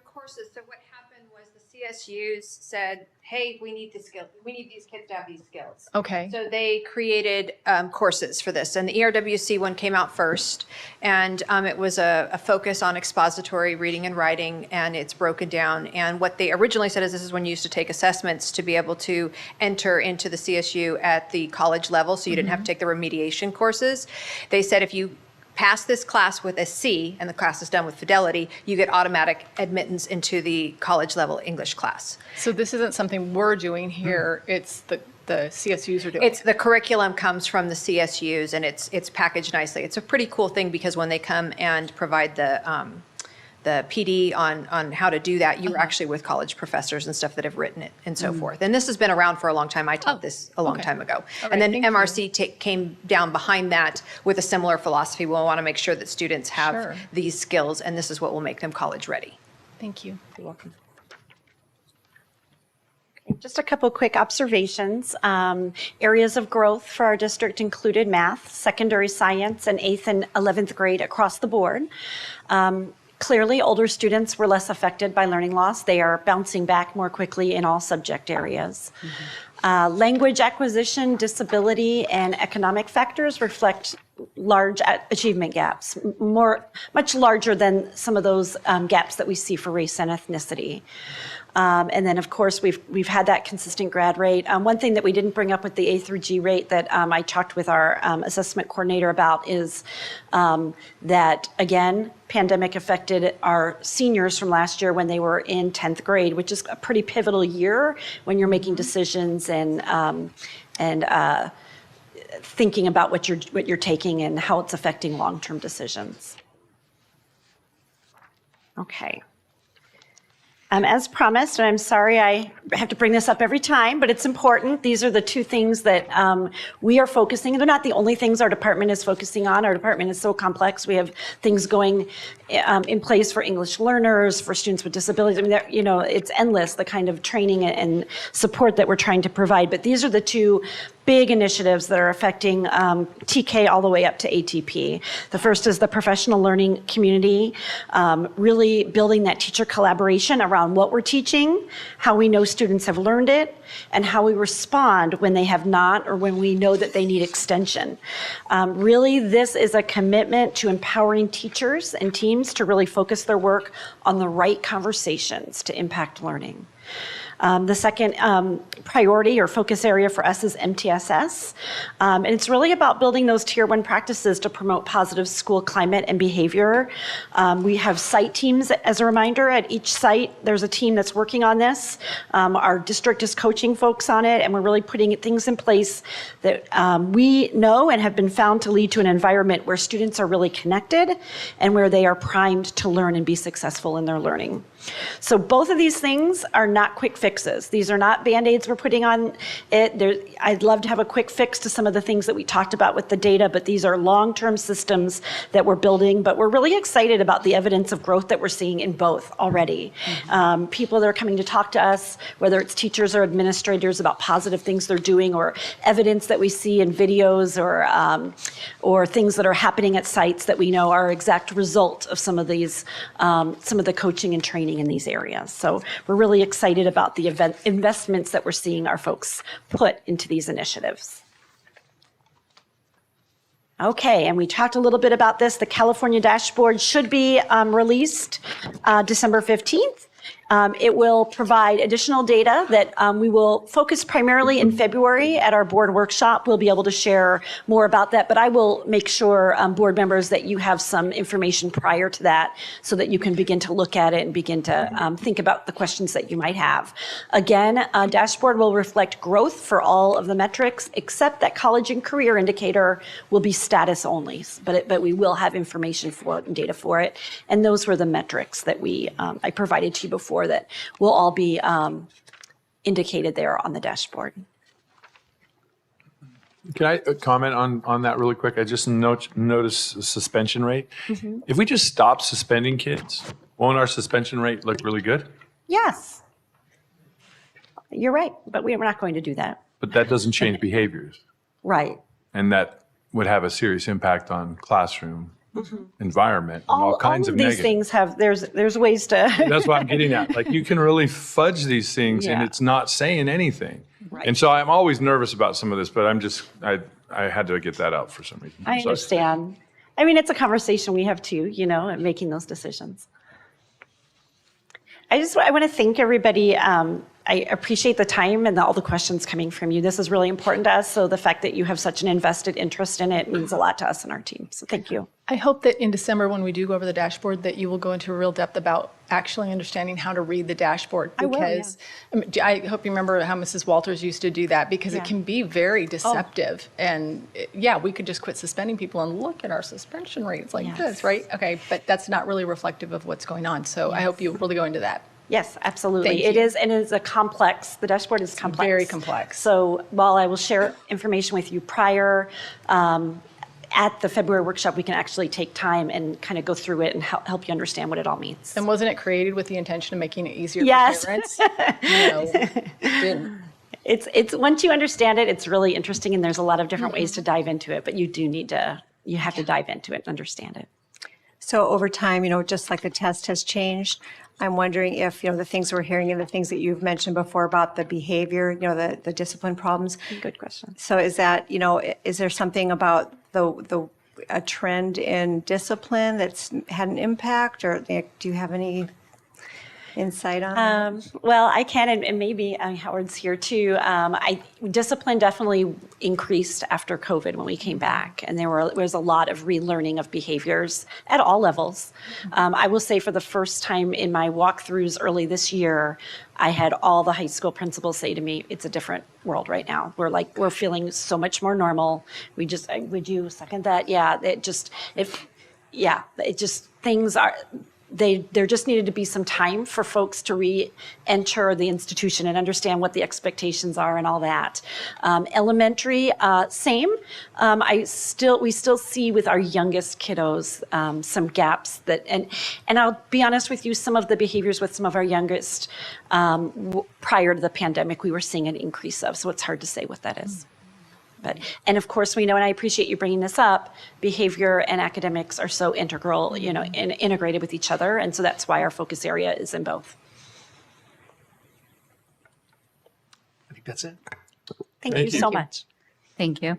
courses. So what happened was the CSUs said, hey, we need these kids to have these skills. Okay. So they created courses for this. And the ERWC one came out first. And it was a focus on expository reading and writing. And it's broken down. And what they originally said is this is when you used to take assessments to be able to enter into the CSU at the college level. So you didn't have to take the remediation courses. They said if you pass this class with a C, and the class is done with fidelity, you get automatic admittance into the college level English class. So this isn't something we're doing here, it's the CSUs are doing It's it. the curriculum comes from the CSUs, and it's packaged nicely. It's a pretty cool thing because when they come and provide the PD on how to do that, you're actually with college professors and stuff that have written it and so forth. And this has been around for a long time. I taught this a long time ago. All right, And then thank you. MRC came down behind that with a similar philosophy. We'll want to make sure that students have Sure. these skills, and this is what will make them college ready. Thank you. You're welcome. Just a couple quick observations. Areas of growth for our district included math, secondary science, and 8th and 11th grade across the board. Clearly, older students were less affected by learning loss. They are bouncing back more quickly in all subject areas. Language acquisition, disability, and economic factors reflect large achievement gaps, much larger than some of those gaps that we see for race and ethnicity. And then, of course, we've had that consistent grad rate. One thing that we didn't bring up with the A through G rate that I talked with our assessment coordinator about is that, again, pandemic affected our seniors from last year when they were in 10th grade, which is a pretty pivotal year when you're making decisions and thinking about what you're taking and how it's affecting long-term decisions. Okay. As promised, and I'm sorry I have to bring this up every time, but it's important. These are the two things that we are focusing. They're not the only things our department is focusing on. Our department is so complex. We have things going in place for English learners, for students with disabilities. I mean, it's endless, the kind of training and support that we're trying to provide. But these are the two big initiatives that are affecting TK all the way up to ATP. The first is the professional learning community, really building that teacher collaboration around what we're teaching, how we know students have learned it, and how we respond when they have not or when we know that they need extension. Really, this is a commitment to empowering teachers and teams to really focus their work on the right conversations to impact learning. The second priority or focus area for us is MTSS. And it's really about building those tier 1 practices to promote positive school climate and behavior. We have site teams, as a reminder. At each site, there's a team that's working on this. Our district is coaching folks on it, and we're really putting things in place that we know and have been found to lead to an environment where students are really connected and where they are primed to learn and be successful in their learning. So both of these things are not quick fixes. These are not Band-Aids we're putting on it. I'd love to have a quick fix to some of the things that we talked about with the data, but these are long-term systems that we're building. But we're really excited about the evidence of growth that we're seeing in both already. People that are coming to talk to us, whether it's teachers or administrators, about positive things they're doing, or evidence that we see in videos, or things that are happening at sites that we know are exact result of some of these, some of the coaching and training in these areas. So we're really excited about the investments that we're seeing our folks put into these initiatives. Okay, and we talked a little bit about this. The California dashboard should be released December 15th. It will provide additional data that we will focus primarily in February at our board workshop. We'll be able to share more about that, but I will make sure, board members, that you have some information prior to that so that you can begin to look at it and begin to think about the questions that you might have. Again, dashboard will reflect growth for all of the metrics, except that college and career indicator will be status only, but we will have information for it and data for it. And those were the metrics that I provided to you before that will all be indicated there on the dashboard. Can I comment on that really quick? I just noticed the suspension rate. If we just stop suspending kids, won't our suspension rate look really good? Yes, you're right, but we're not going to do that. But that doesn't change behaviors. Right. And that would have a serious impact on classroom environment and all kinds of these negative. things have, there's ways to. That's what I'm getting at. Like, you can really fudge these things and Yeah. it's not saying anything. Right. And so I'm always nervous about some of this, but I had to get that out for some reason. I So- understand. I mean, it's a conversation we have too, and making those decisions. I want to thank everybody. I appreciate the time and all the questions coming from you. This is really important to us. So the fact that you have such an invested interest in it means a lot to us and our team. So thank you. I hope that in December, when we do go over the dashboard, that you will go into real depth about actually understanding how to read the dashboard. Because I hope you remember how Mrs. Walters used to do that, because it can be very deceptive. And we could just quit suspending people and look at our suspension rates like this, right? Okay, but that's not really reflective of what's going on. So I hope you really go into that. Yes, absolutely. Thank It you. is, and it is a complex, the dashboard is complex. Very complex. So while I will share information with you prior, at the February workshop, we can actually take time and kind of go through it and help you understand what it all means. And wasn't it created with the intention of making it easier Yes. for parents? No, didn't. It's once you understand it, it's really interesting, and there's a lot of different ways to dive into it, but you have to dive into it and understand it. So over time, just like the test has changed, I'm wondering if, the things we're hearing and the things that you've mentioned before about the behavior, the discipline problems. Good question. So is that, is there something about a trend in discipline that's had an impact, or do you have any insight on that? Well, I can, and maybe Howard's here too. Discipline definitely increased after COVID when we came back, and there was a lot of relearning of behaviors at all levels. I will say, for the first time in my walkthroughs early this year, I had all the high school principals say to me, "It's a different world right now. We're feeling so much more normal." Would you second that? Yeah, things are. There just needed to be some time for folks to re-enter the institution and understand what the expectations are and all that. Elementary, same. We still see with our youngest kiddos some gaps and I'll be honest with you, some of the behaviors with some of our youngest prior to the pandemic, we were seeing an increase of. So it's hard to say what that is. And of course, we know, and I appreciate you bringing this up, behavior and academics are so integral, and integrated with each other. And so that's why our focus area is in both. I think that's it. Thank you so much. Thank you.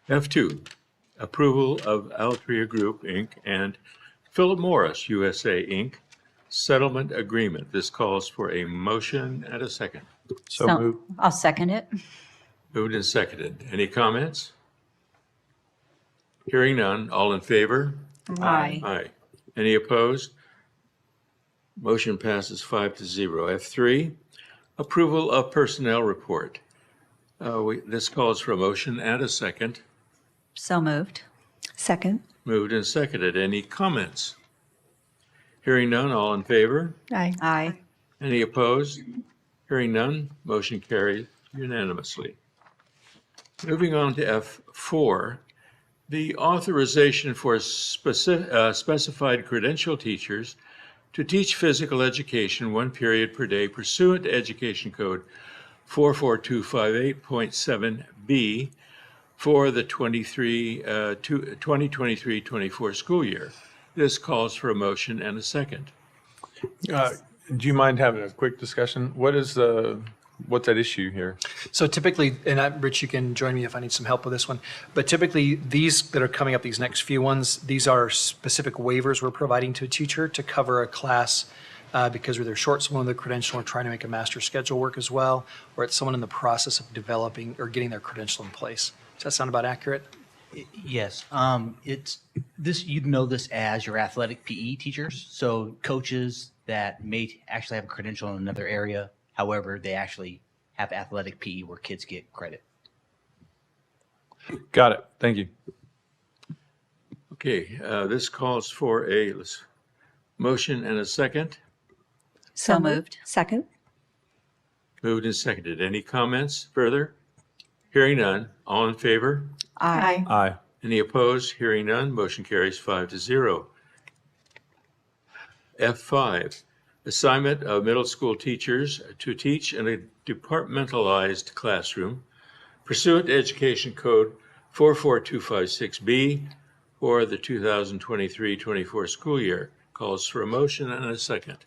F2, approval of Altria Group, Inc. and Philip Morris USA, Inc. settlement agreement. This calls for a motion and a second. So moved. I'll second it. Moved and seconded. Any comments? Hearing none. All in favor? Aye. Aye. Any opposed? Motion passes 5-0. F3, approval of personnel report. This calls for a motion and a second. So moved. Second. Moved and seconded. Any comments? Hearing none. All in favor? Aye. Aye. Any opposed? Hearing none. Motion carried unanimously. Moving on to F4, the authorization for specified credential teachers to teach physical education 1 period per day pursuant to Education Code 44258.7B for the 2023-24 school year. This calls for a motion and a second. Do you mind having a quick discussion? What's at issue here? So typically, and Rich, you can join me if I need some help with this one, but typically these that are coming up, these next few ones, these are specific waivers we're providing to a teacher to cover a class because they're short someone with a credential or trying to make a master schedule work as well, or it's someone in the process of developing or getting their credential in place. Does that sound about accurate? Yes, it's this. You'd know this as your athletic PE teachers. So coaches that may actually have a credential in another area, however, they actually have athletic PE where kids get credit. Got it. Thank you. Okay, this calls for a motion and a second. So moved. Second. Moved and seconded. Any comments further? Hearing none. All in favor? Aye. Aye. Any opposed? Hearing none. Motion carries 5-0. F5, assignment of middle school teachers to teach in a departmentalized classroom pursuant to Education Code 44256B for the 2023-24 school year. Calls for a motion and a second.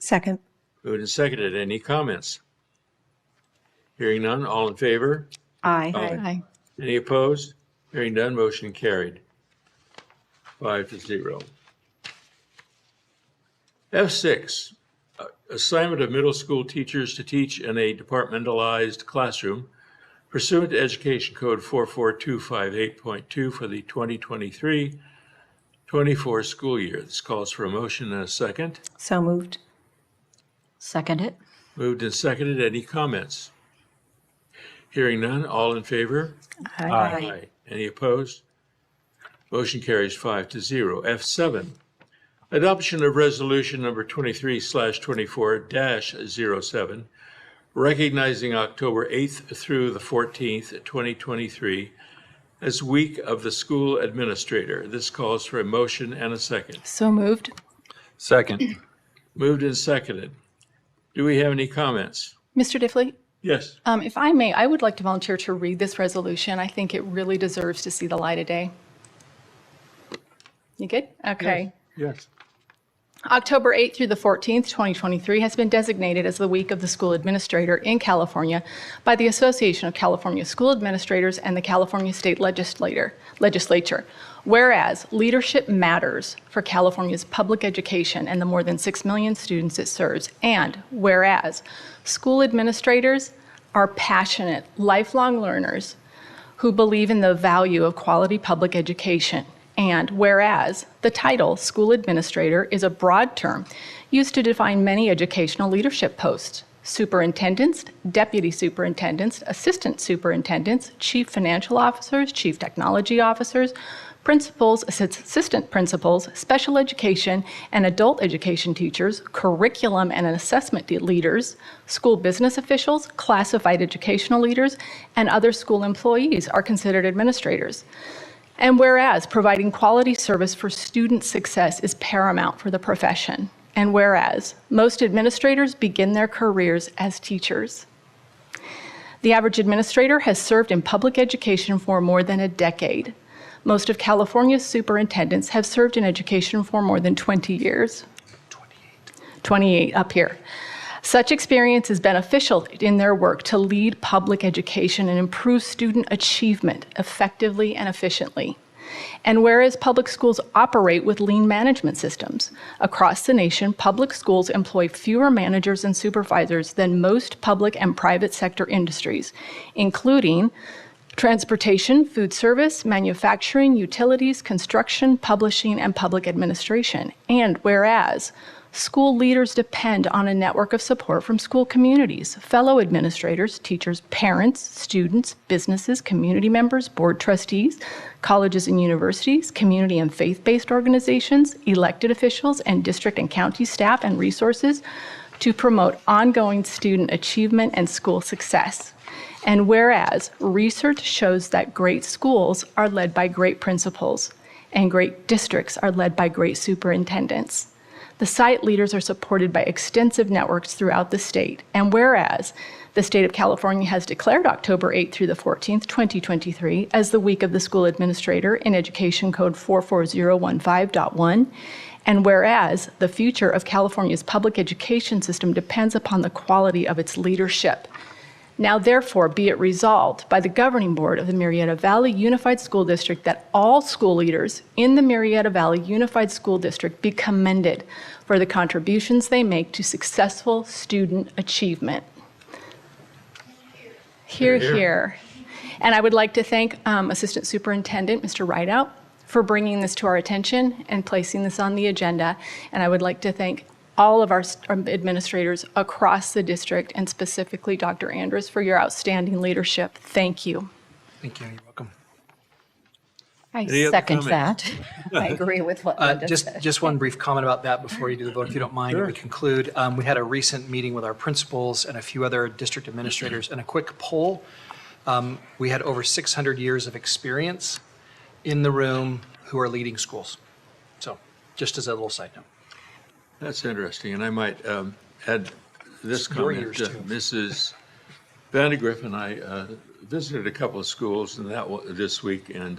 Second. Moved and seconded. Any comments? Hearing none. All in favor? Aye. Aye. Any opposed? Hearing none. Motion carried. 5-0. F6, assignment of middle school teachers to teach in a departmentalized classroom pursuant to Education Code 44258.2 for the 2023-24 school year. This calls for a motion and a second. So moved. Second it. Moved and seconded. Any comments? Hearing none. All in favor? Aye. Any opposed? Motion carries 5-0. F7, adoption of resolution number 23/24-07, recognizing October 8th through the 14th, 2023, as Week of the School Administrator. This calls for a motion and a second. So moved. Second. Moved and seconded. Do we have any comments? Mr. Diffley? Yes. If I may, I would like to volunteer to read this resolution. I think it really deserves to see the light of day. You good? Okay. Yes. October 8th through the 14th, 2023 has been designated as the Week of the School Administrator in California by the Association of California School Administrators and the California State Legislature. Whereas leadership matters for California's public education and the more than 6 million students it serves, and whereas school administrators are passionate, lifelong learners who believe in the value of quality public education. And whereas the title school administrator is a broad term used to define many educational leadership posts: superintendents, deputy superintendents, assistant superintendents, chief financial officers, chief technology officers, principals, assistant principals, special education and adult education teachers, curriculum and assessment leaders, school business officials, classified educational leaders, and other school employees are considered administrators. And whereas providing quality service for student success is paramount for the profession, and whereas most administrators begin their careers as teachers. The average administrator has served in public education for more than a decade. Most of California's superintendents have served in education for more than 20 years. 28 up here. Such experience is beneficial in their work to lead public education and improve student achievement effectively and efficiently. And whereas public schools operate with lean management systems, across the nation, public schools employ fewer managers and supervisors than most public and private sector industries, including transportation, food service, manufacturing, utilities, construction, publishing, and public administration. And whereas school leaders depend on a network of support from school communities, fellow administrators, teachers, parents, students, businesses, community members, board trustees, colleges and universities, community and faith-based organizations, elected officials, and district and county staff and resources to promote ongoing student achievement and school success. And whereas research shows that great schools are led by great principals and great districts are led by great superintendents. The site leaders are supported by extensive networks throughout the state. And whereas the state of California has declared October 8th through the 14th, 2023 as the Week of the School Administrator in Education Code 44015.1, and whereas the future of California's public education system depends upon the quality of its leadership. Now, therefore, be it resolved by the Governing Board of the Murrieta Valley Unified School District that all school leaders in the Murrieta Valley Unified School District be commended for the contributions they make to successful student achievement. Hear, hear. And I would like to thank Assistant Superintendent Mr. Rideout for bringing this to our attention and placing this on the agenda. And I would like to thank all of our administrators across the district, and specifically Dr. Andrus, for your outstanding leadership. Thank you. Thank you. You're welcome. I Any other second comments? that. I agree with what Linda said. Just one brief comment about that before you do the vote, if you don't mind. We conclude. We had a recent meeting with our principals and a few other district administrators, and a quick poll. We had over 600 years of experience in the room who are leading schools. So just as a little side note. That's interesting, and I might add this Your comment. years, too. Mrs. Vandegrift and I visited a couple of schools and this week, and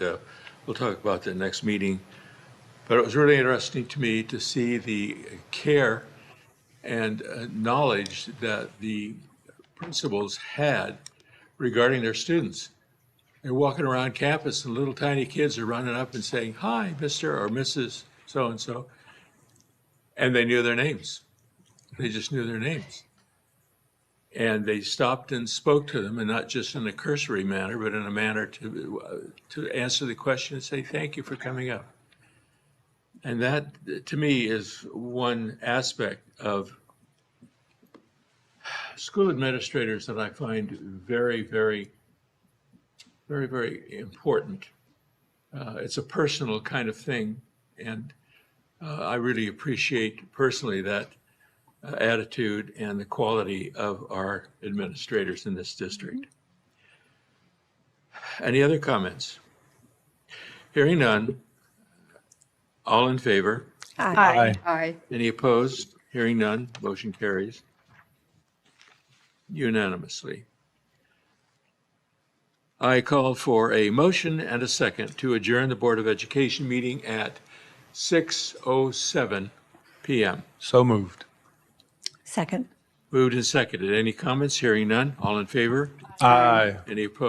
we'll talk about that next meeting. But it was really interesting to me to see the care and knowledge that the principals had regarding their students. They're walking around campus, and little tiny kids are running up and saying, "Hi, Mr. or Mrs. So-and-so." And they knew their names. They just knew their names. And they stopped and spoke to them, and not just in a cursory manner, but in a manner to answer the question and say, "Thank you for coming up." And that, to me, is one aspect of school administrators that I find very, very, very, very important. It's a personal kind of thing, and I really appreciate personally that attitude and the quality of our administrators in this district. Any other comments? Hearing none. All in favor? Aye. Aye. Any opposed? Hearing none. Motion carries unanimously. I call for a motion and a second to adjourn the Board of Education meeting at 6:07 p.m. So moved. Second. Moved and seconded. Any comments? Hearing none. All in favor? Aye. Any opposed?